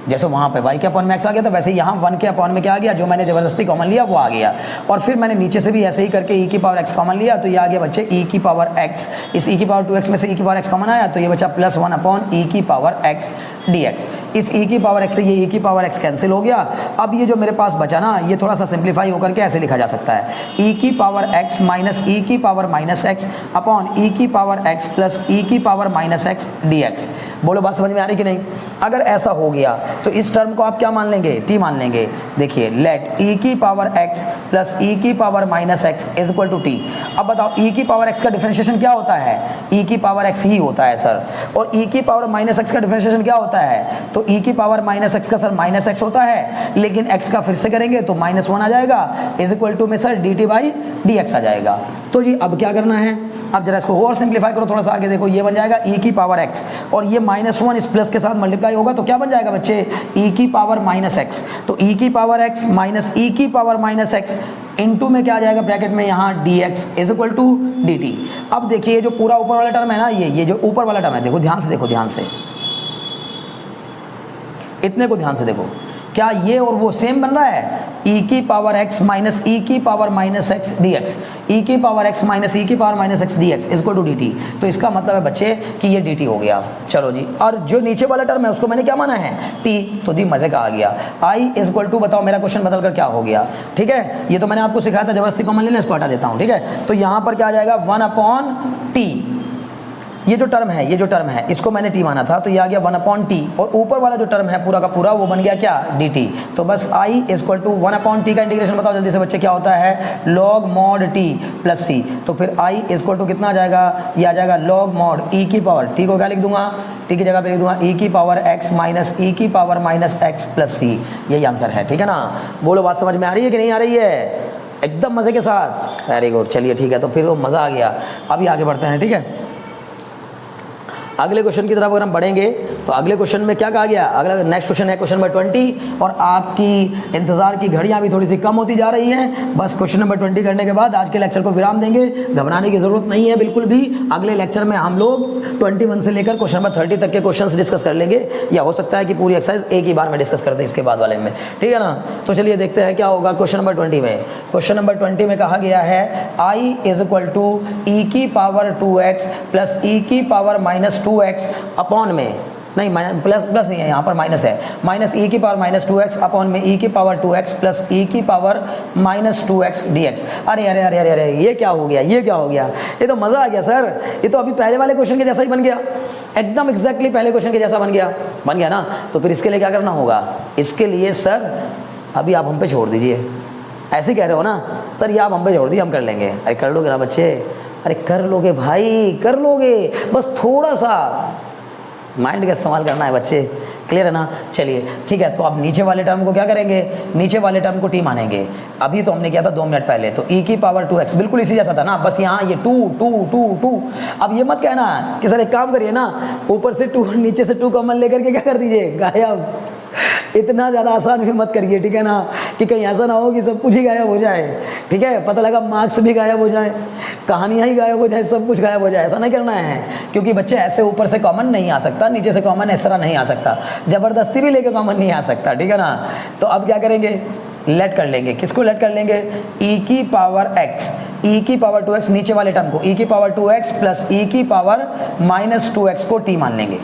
जैसे वहाँ पे y के अपॉन में x आ गया था, वैसे यहाँ 1 के अपॉन में क्या आ गया, जो मैंने ज़बरदस्ती कॉमन लिया वो आ गया। और फिर मैंने नीचे से भी ऐसे ही करके e की पावर x कॉमन लिया, तो ये आ गया बच्चे e की पावर x। इस e की पावर 2x में से e की पावर x कॉमन आया, तो ये बचा +1 अपॉन e की पावर x dx। इस e की पावर x से ये e की पावर x कैंसिल हो गया। अब ये जो मेरे पास बचा ना, ये थोड़ा सा सिंप्लीफाई होकर के ऐसे लिखा जा सकता है, e की पावर x माइनस e की power minus x upon e की पावर x प्लस e की पावर माइनस x dx। बोलो बात समझ में आ रही कि नहीं? अगर ऐसा हो गया तो इस टर्म को आप क्या मान लेंगे? t मान लेंगे। देखिए लेट e की पावर x प्लस e की power minus x is equal to t। अब बताओ e की पावर x का डिफरेंशिएशन क्या होता है? e की पावर x ही होता है सर। और e की पावर माइनस x का डिफरेंशिएशन क्या होता है? तो e की पावर माइनस x का सर माइनस x होता है, लेकिन x का फिर से करेंगे तो -1 आ जाएगा, इज इक्वल टू में सर dt बाई dx आ जाएगा। तो जी अब क्या करना है? अब जरा इसको और सिंप्लीफाई करो थोड़ा सा आगे, देखो ये बन जाएगा e की पावर x, और ये -1 इस प्लस के साथ मल्टीप्लाई होगा तो क्या बन जाएगा बच्चे? e की पावर माइनस x। तो e की पावर x माइनस e की पावर माइनस x इनटू में क्या आ जाएगा ब्रैकेट में यहाँ dx is equal to dt। अब देखिए ये जो पूरा ऊपर वाला टर्म है ना, ये जो ऊपर वाला टर्म है, देखो ध्यान से, देखो ध्यान से, इतने को ध्यान से देखो, क्या ये और वो सेम बन रहा है? e की पावर x माइनस e की power minus x dx, e की पावर x माइनस e की power minus x dx is equal to dt। तो इसका मतलब है बच्चे कि ये dt हो गया। चलो जी, और जो नीचे वाला टर्म है उसको मैंने क्या माना है? t। तो दी मजे का आ गया। i इज इक्वल टू, बताओ मेरा क्वेश्चन बदल कर क्या हो गया? ठीक है, ये तो मैंने आपको सिखाया था जबरदस्ती कॉमन लेना, इसको हटा देता हूँ। ठीक है, तो यहाँ पर क्या आ जाएगा? 1 अपॉन t। ये जो टर्म है, ये जो टर्म है, इसको मैंने t माना था, तो ये आ गया 1 अपॉन t, और ऊपर वाला जो टर्म है पूरा का पूरा वो बन गया क्या? dt। तो बस i is equal to 1 upon t का इंटीग्रेशन बताओ जल्दी से बच्चे क्या होता है? log mod t plus c। तो फिर i इज इक्वल टू कितना आ जाएगा? ये आ जाएगा log mod e की पावर, t को क्या लिख दूंगा? t की जगह पे लिख दूंगा e की पावर x माइनस e की power minus x plus c। यही आंसर है। ठीक है ना? बोलो बात समझ में आ रही है कि नहीं आ रही है? एकदम मज़े के साथ, वेरी गुड। चलिए ठीक है, तो फिर वो मज़ा आ गया। अभी आगे बढ़ते हैं। ठीक है, अगले क्वेश्चन की तरफ अगर हम बढ़ेंगे तो अगले क्वेश्चन में क्या कहा गया? अगला नेक्स्ट क्वेश्चन है क्वेश्चन नंबर 20, और आपकी इंतजार की घड़ियां भी थोड़ी सी कम होती जा रही हैं। बस क्वेश्चन नंबर 20 करने के बाद आज के लेक्चर को विराम देंगे। घबराने की जरूरत नहीं है बिल्कुल भी। अगले लेक्चर में हम लोग 21 से लेकर क्वेश्चन नंबर 30 तक के क्वेश्चन डिस्कस कर लेंगे, या हो सकता है कि पूरी एक्सरसाइज एक ही बार में डिस्कस कर दें इसके बाद वाले में। ठीक है ना? तो चलिए देखते हैं क्या होगा क्वेश्चन नंबर 20 में। क्वेश्चन नंबर 20 में कहा गया है i is equal to e की पावर 2x प्लस e की पावर माइनस 2x अपॉन में, नहीं प्लस नहीं है, यहाँ पर माइनस है, माइनस e की पावर माइनस 2x अपॉन में e की पावर 2x प्लस e की पावर माइनस 2x dx। अरे अरे अरे अरे अरे, ये क्या हो गया? ये क्या हो गया? ये तो मज़ा आ गया सर, ये तो अभी पहले वाले क्वेश्चन के जैसा ही बन गया, एकदम एग्जैक्टली पहले क्वेश्चन के जैसा बन गया ना। तो फिर इसके लिए क्या करना होगा? इसके लिए सर अभी आप हम पे छोड़ दीजिए। ऐसे कह रहे हो ना सर, ये आप हम पे छोड़ दिए, हम कर लेंगे। अरे कर लोगे ना बच्चे? अरे कर लोगे भाई, कर लोगे, बस थोड़ा सा माइंड का इस्तेमाल करना है बच्चे। क्लियर है ना? चलिए ठीक है, तो अब नीचे वाले टर्म को क्या करेंगे? नीचे वाले टर्म को t मानेंगे। अभी तो हमने किया था 2 मिनट पहले, तो e की पावर 2x बिल्कुल इसी जैसा था ना, बस यहाँ ये 2 2 2 2। अब ये मत कहना कि सर एक काम करिए ना, ऊपर से 2 नीचे से 2 कॉमन लेकर के क्या कर दीजिए? गायब। इतना ज़्यादा आसान भी मत करिए, ठीक है ना, कि कहीं ऐसा ना हो कि सब कुछ ही गायब हो जाए। ठीक है, पता लगा मार्क्स भी गायब हो जाए, कहानियाँ ही गायब हो जाए, सब कुछ गायब हो जाए, ऐसा नहीं करना है। क्योंकि बच्चे ऐसे ऊपर से कॉमन नहीं आ सकता, नीचे से कॉमन इस तरह नहीं आ सकता, ज़बरदस्ती भी लेके कॉमन नहीं आ सकता। ठीक है ना? तो अब क्या करेंगे? लेट कर लेंगे। किसको लेट कर लेंगे? e की पावर x, e की पावर 2x, नीचे वाले टर्म को e की पावर 2x प्लस e की पावर माइनस 2x को t मान लेंगे।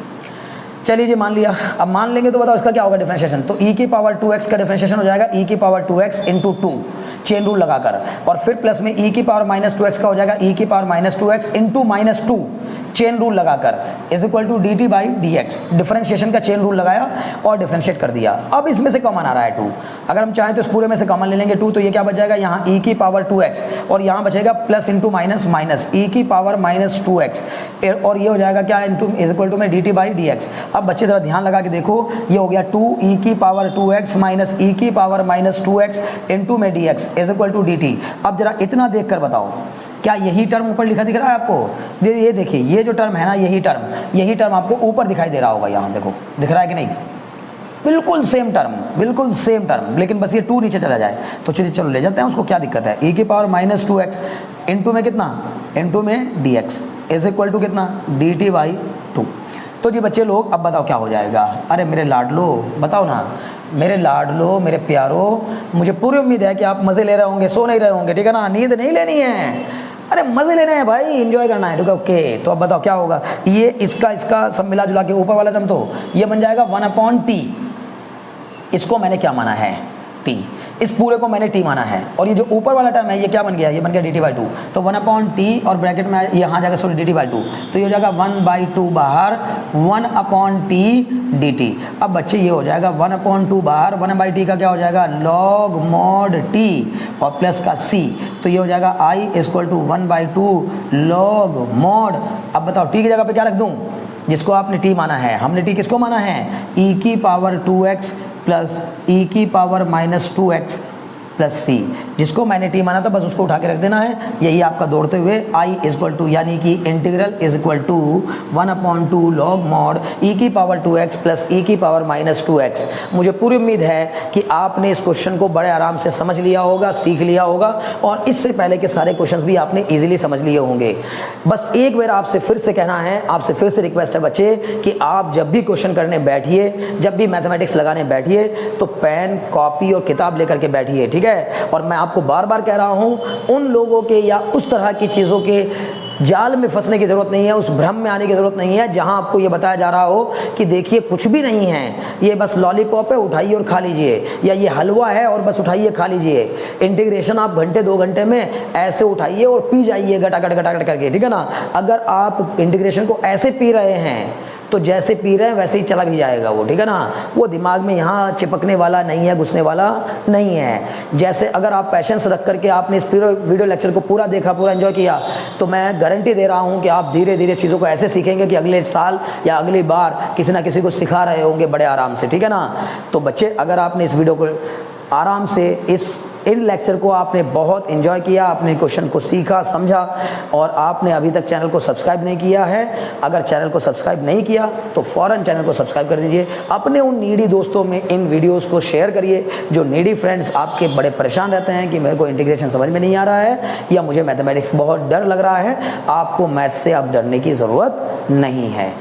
चलिए जी मान लिया। अब मान लेंगे तो बताओ इसका क्या होगा डिफरेंशिएशन? तो e की पावर 2x का डिफरेंशिएशन हो जाएगा e की power 2x into 2, chain rule लगाकर, और फिर प्लस में e की पावर माइनस 2x का हो जाएगा e की power minus 2x into minus 2, chain rule लगाकर is equal to d t by d x, differentiation का चेन रूल लगाया और डिफरेंशिएट कर दिया। अब इसमें से कॉमन आ रहा है 2, अगर हम चाहें तो इस पूरे में से कॉमन ले लेंगे 2, तो ये क्या बच जाएगा यहाँ e की पावर 2x और यहाँ बचेगा plus into minus minus e की पावर माइनस 2x और ये हो जाएगा क्या इंटू इज इक्वल टू में D t by d x. अब बच्चे ज़रा ध्यान लगा के देखो, ये हो गया 2e की पावर 2x माइनस e की पावर माइनस 2x इंटू में d x is equal to d t. अब जरा इतना देख कर बताओ क्या यही टर्म ऊपर लिखा दिख रहा है आपको? ये देखिए ये जो टर्म है ना, यही टर्म आपको ऊपर दिखाई दे रहा होगा, यहाँ देखो दिख रहा है कि नहीं? बिल्कुल सेम टर्म, लेकिन बस ये 2 नीचे चला जाए तो चलो ले जाते हैं उसको, क्या दिक्कत है। e की पावर माइनस 2x इंटू में कितना, इंटू में dx इज इक्वल टू कितना, dt बाई 2। तो जी बच्चे लोग अब बताओ क्या हो जाएगा? अरे मेरे लाडलो बताओ ना, मेरे लाडलो मेरे प्यारो, मुझे पूरी उम्मीद है कि आप मज़े ले रहे होंगे, सो नहीं रहे होंगे, ठीक है ना? नींद नहीं लेनी है, अरे मज़े लेने हैं भाई, एंजॉय करना है, ठीक है? ओके, तो अब बताओ क्या होगा? ये इसका सब मिला जुला के ऊपर वाला टर्म तो ये बन जाएगा 1/t। इसको मैंने क्या माना है? t। इस पूरे को मैंने t माना है और ये जो ऊपर वाला टर्म है ये क्या बन गया? ये बन गया dt बाई 2। तो 1/t और ब्रैकेट में यहाँ जाएगा सॉरी dt बाई 2, तो ये हो जाएगा 1/2 बाहर 1/t dt। अब बच्चे ये हो जाएगा 1/2 बाहर 1/t का क्या हो जाएगा? log mod t और प्लस का c, तो ये हो जाएगा i equal to 1/2 log mod। अब बताओ t की जगह पे क्या रख दूँ? जिसको आपने t माना है, हमने t किसको माना है? e की पावर 2x प्लस e की power minus 2x plus c, जिसको मैंने t माना था बस उसको उठा के रख देना है। यही आपका दौड़ते हुए i इक्वल टू यानी कि integral is equal to 1/2 log mod e की पावर 2x प्लस e की पावर माइनस 2x। मुझे पूरी उम्मीद है कि आपने इस क्वेश्चन को बड़े आराम से समझ लिया होगा, सीख लिया होगा और इससे पहले के सारे क्वेश्चन भी आपने ईजिली समझ लिए होंगे। बस एक बार आपसे फिर से कहना है, आपसे फिर से रिक्वेस्ट है बच्चे कि आप जब भी क्वेश्चन करने बैठिए, जब भी मैथमेटिक्स लगाने बैठिए तो पेन कॉपी और किताब लेकर के बैठिए, ठीक है? और मैं आपको बार बार कह रहा हूं, उन लोगों के या उस तरह की चीज़ों के जाल में फंसने की ज़रूरत नहीं है, उस भ्रम में आने की ज़रूरत नहीं है जहां आपको ये बताया जा रहा हो कि देखिए कुछ भी नहीं है, ये बस लॉलीपॉप है, उठाइए और खा लीजिए, या ये हलवा है और बस उठाइए खा लीजिए। इंटीग्रेशन आप घंटे 2 घंटे में ऐसे उठाइए और पी जाइए गटागट करके, ठीक है ना? अगर आप इंटीग्रेशन को ऐसे पी रहे हैं तो जैसे पी रहे हैं वैसे ही चला भी जाएगा वो, ठीक है ना? वो दिमाग में यहाँ चिपकने वाला नहीं है, घुसने वाला नहीं है। जैसे अगर आप पैशंस रख करके आपने इस वीडियो लेक्चर को पूरा देखा, पूरा एंजॉय किया, तो मैं गारंटी दे रहा हूँ कि आप धीरे धीरे चीज़ों को ऐसे सीखेंगे कि अगले साल या अगली बार किसी ना किसी को सिखा रहे होंगे बड़े आराम से, ठीक है ना? तो बच्चे अगर आपने इस वीडियो को आराम से इन लेक्चर को आपने बहुत एंजॉय किया, आपने क्वेश्चन को सीखा, समझा और आपने अभी तक चैनल को सब्सक्राइब नहीं किया है, अगर चैनल को सब्सक्राइब नहीं किया तो फ़ौरन चैनल को सब्सक्राइब कर दीजिए। अपने उन नीडी दोस्तों में इन वीडियोस को शेयर करिए, जो नीडी फ्रेंड्स आपके बड़े परेशान रहते हैं कि मेरे को इंटीग्रेशन समझ में नहीं आ रहा है या मुझे मैथमेटिक्स बहुत डर लग रहा है। आपको मैथ से अब डरने की ज़रूरत नहीं है।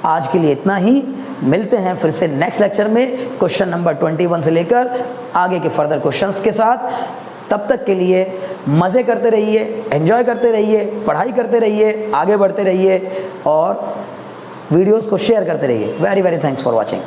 आज के लिए इतना ही, मिलते हैं फिर से नेक्स्ट लेक्चर में क्वेश्चन नंबर 21 से लेकर आगे के फर्दर क्वेश्चंस के साथ। तब तक के लिए मज़े करते रहिए, एंजॉय करते रहिए, पढ़ाई करते रहिए, आगे बढ़ते रहिए और वीडियोस को शेयर करते रहिए। Very very thanks for watching.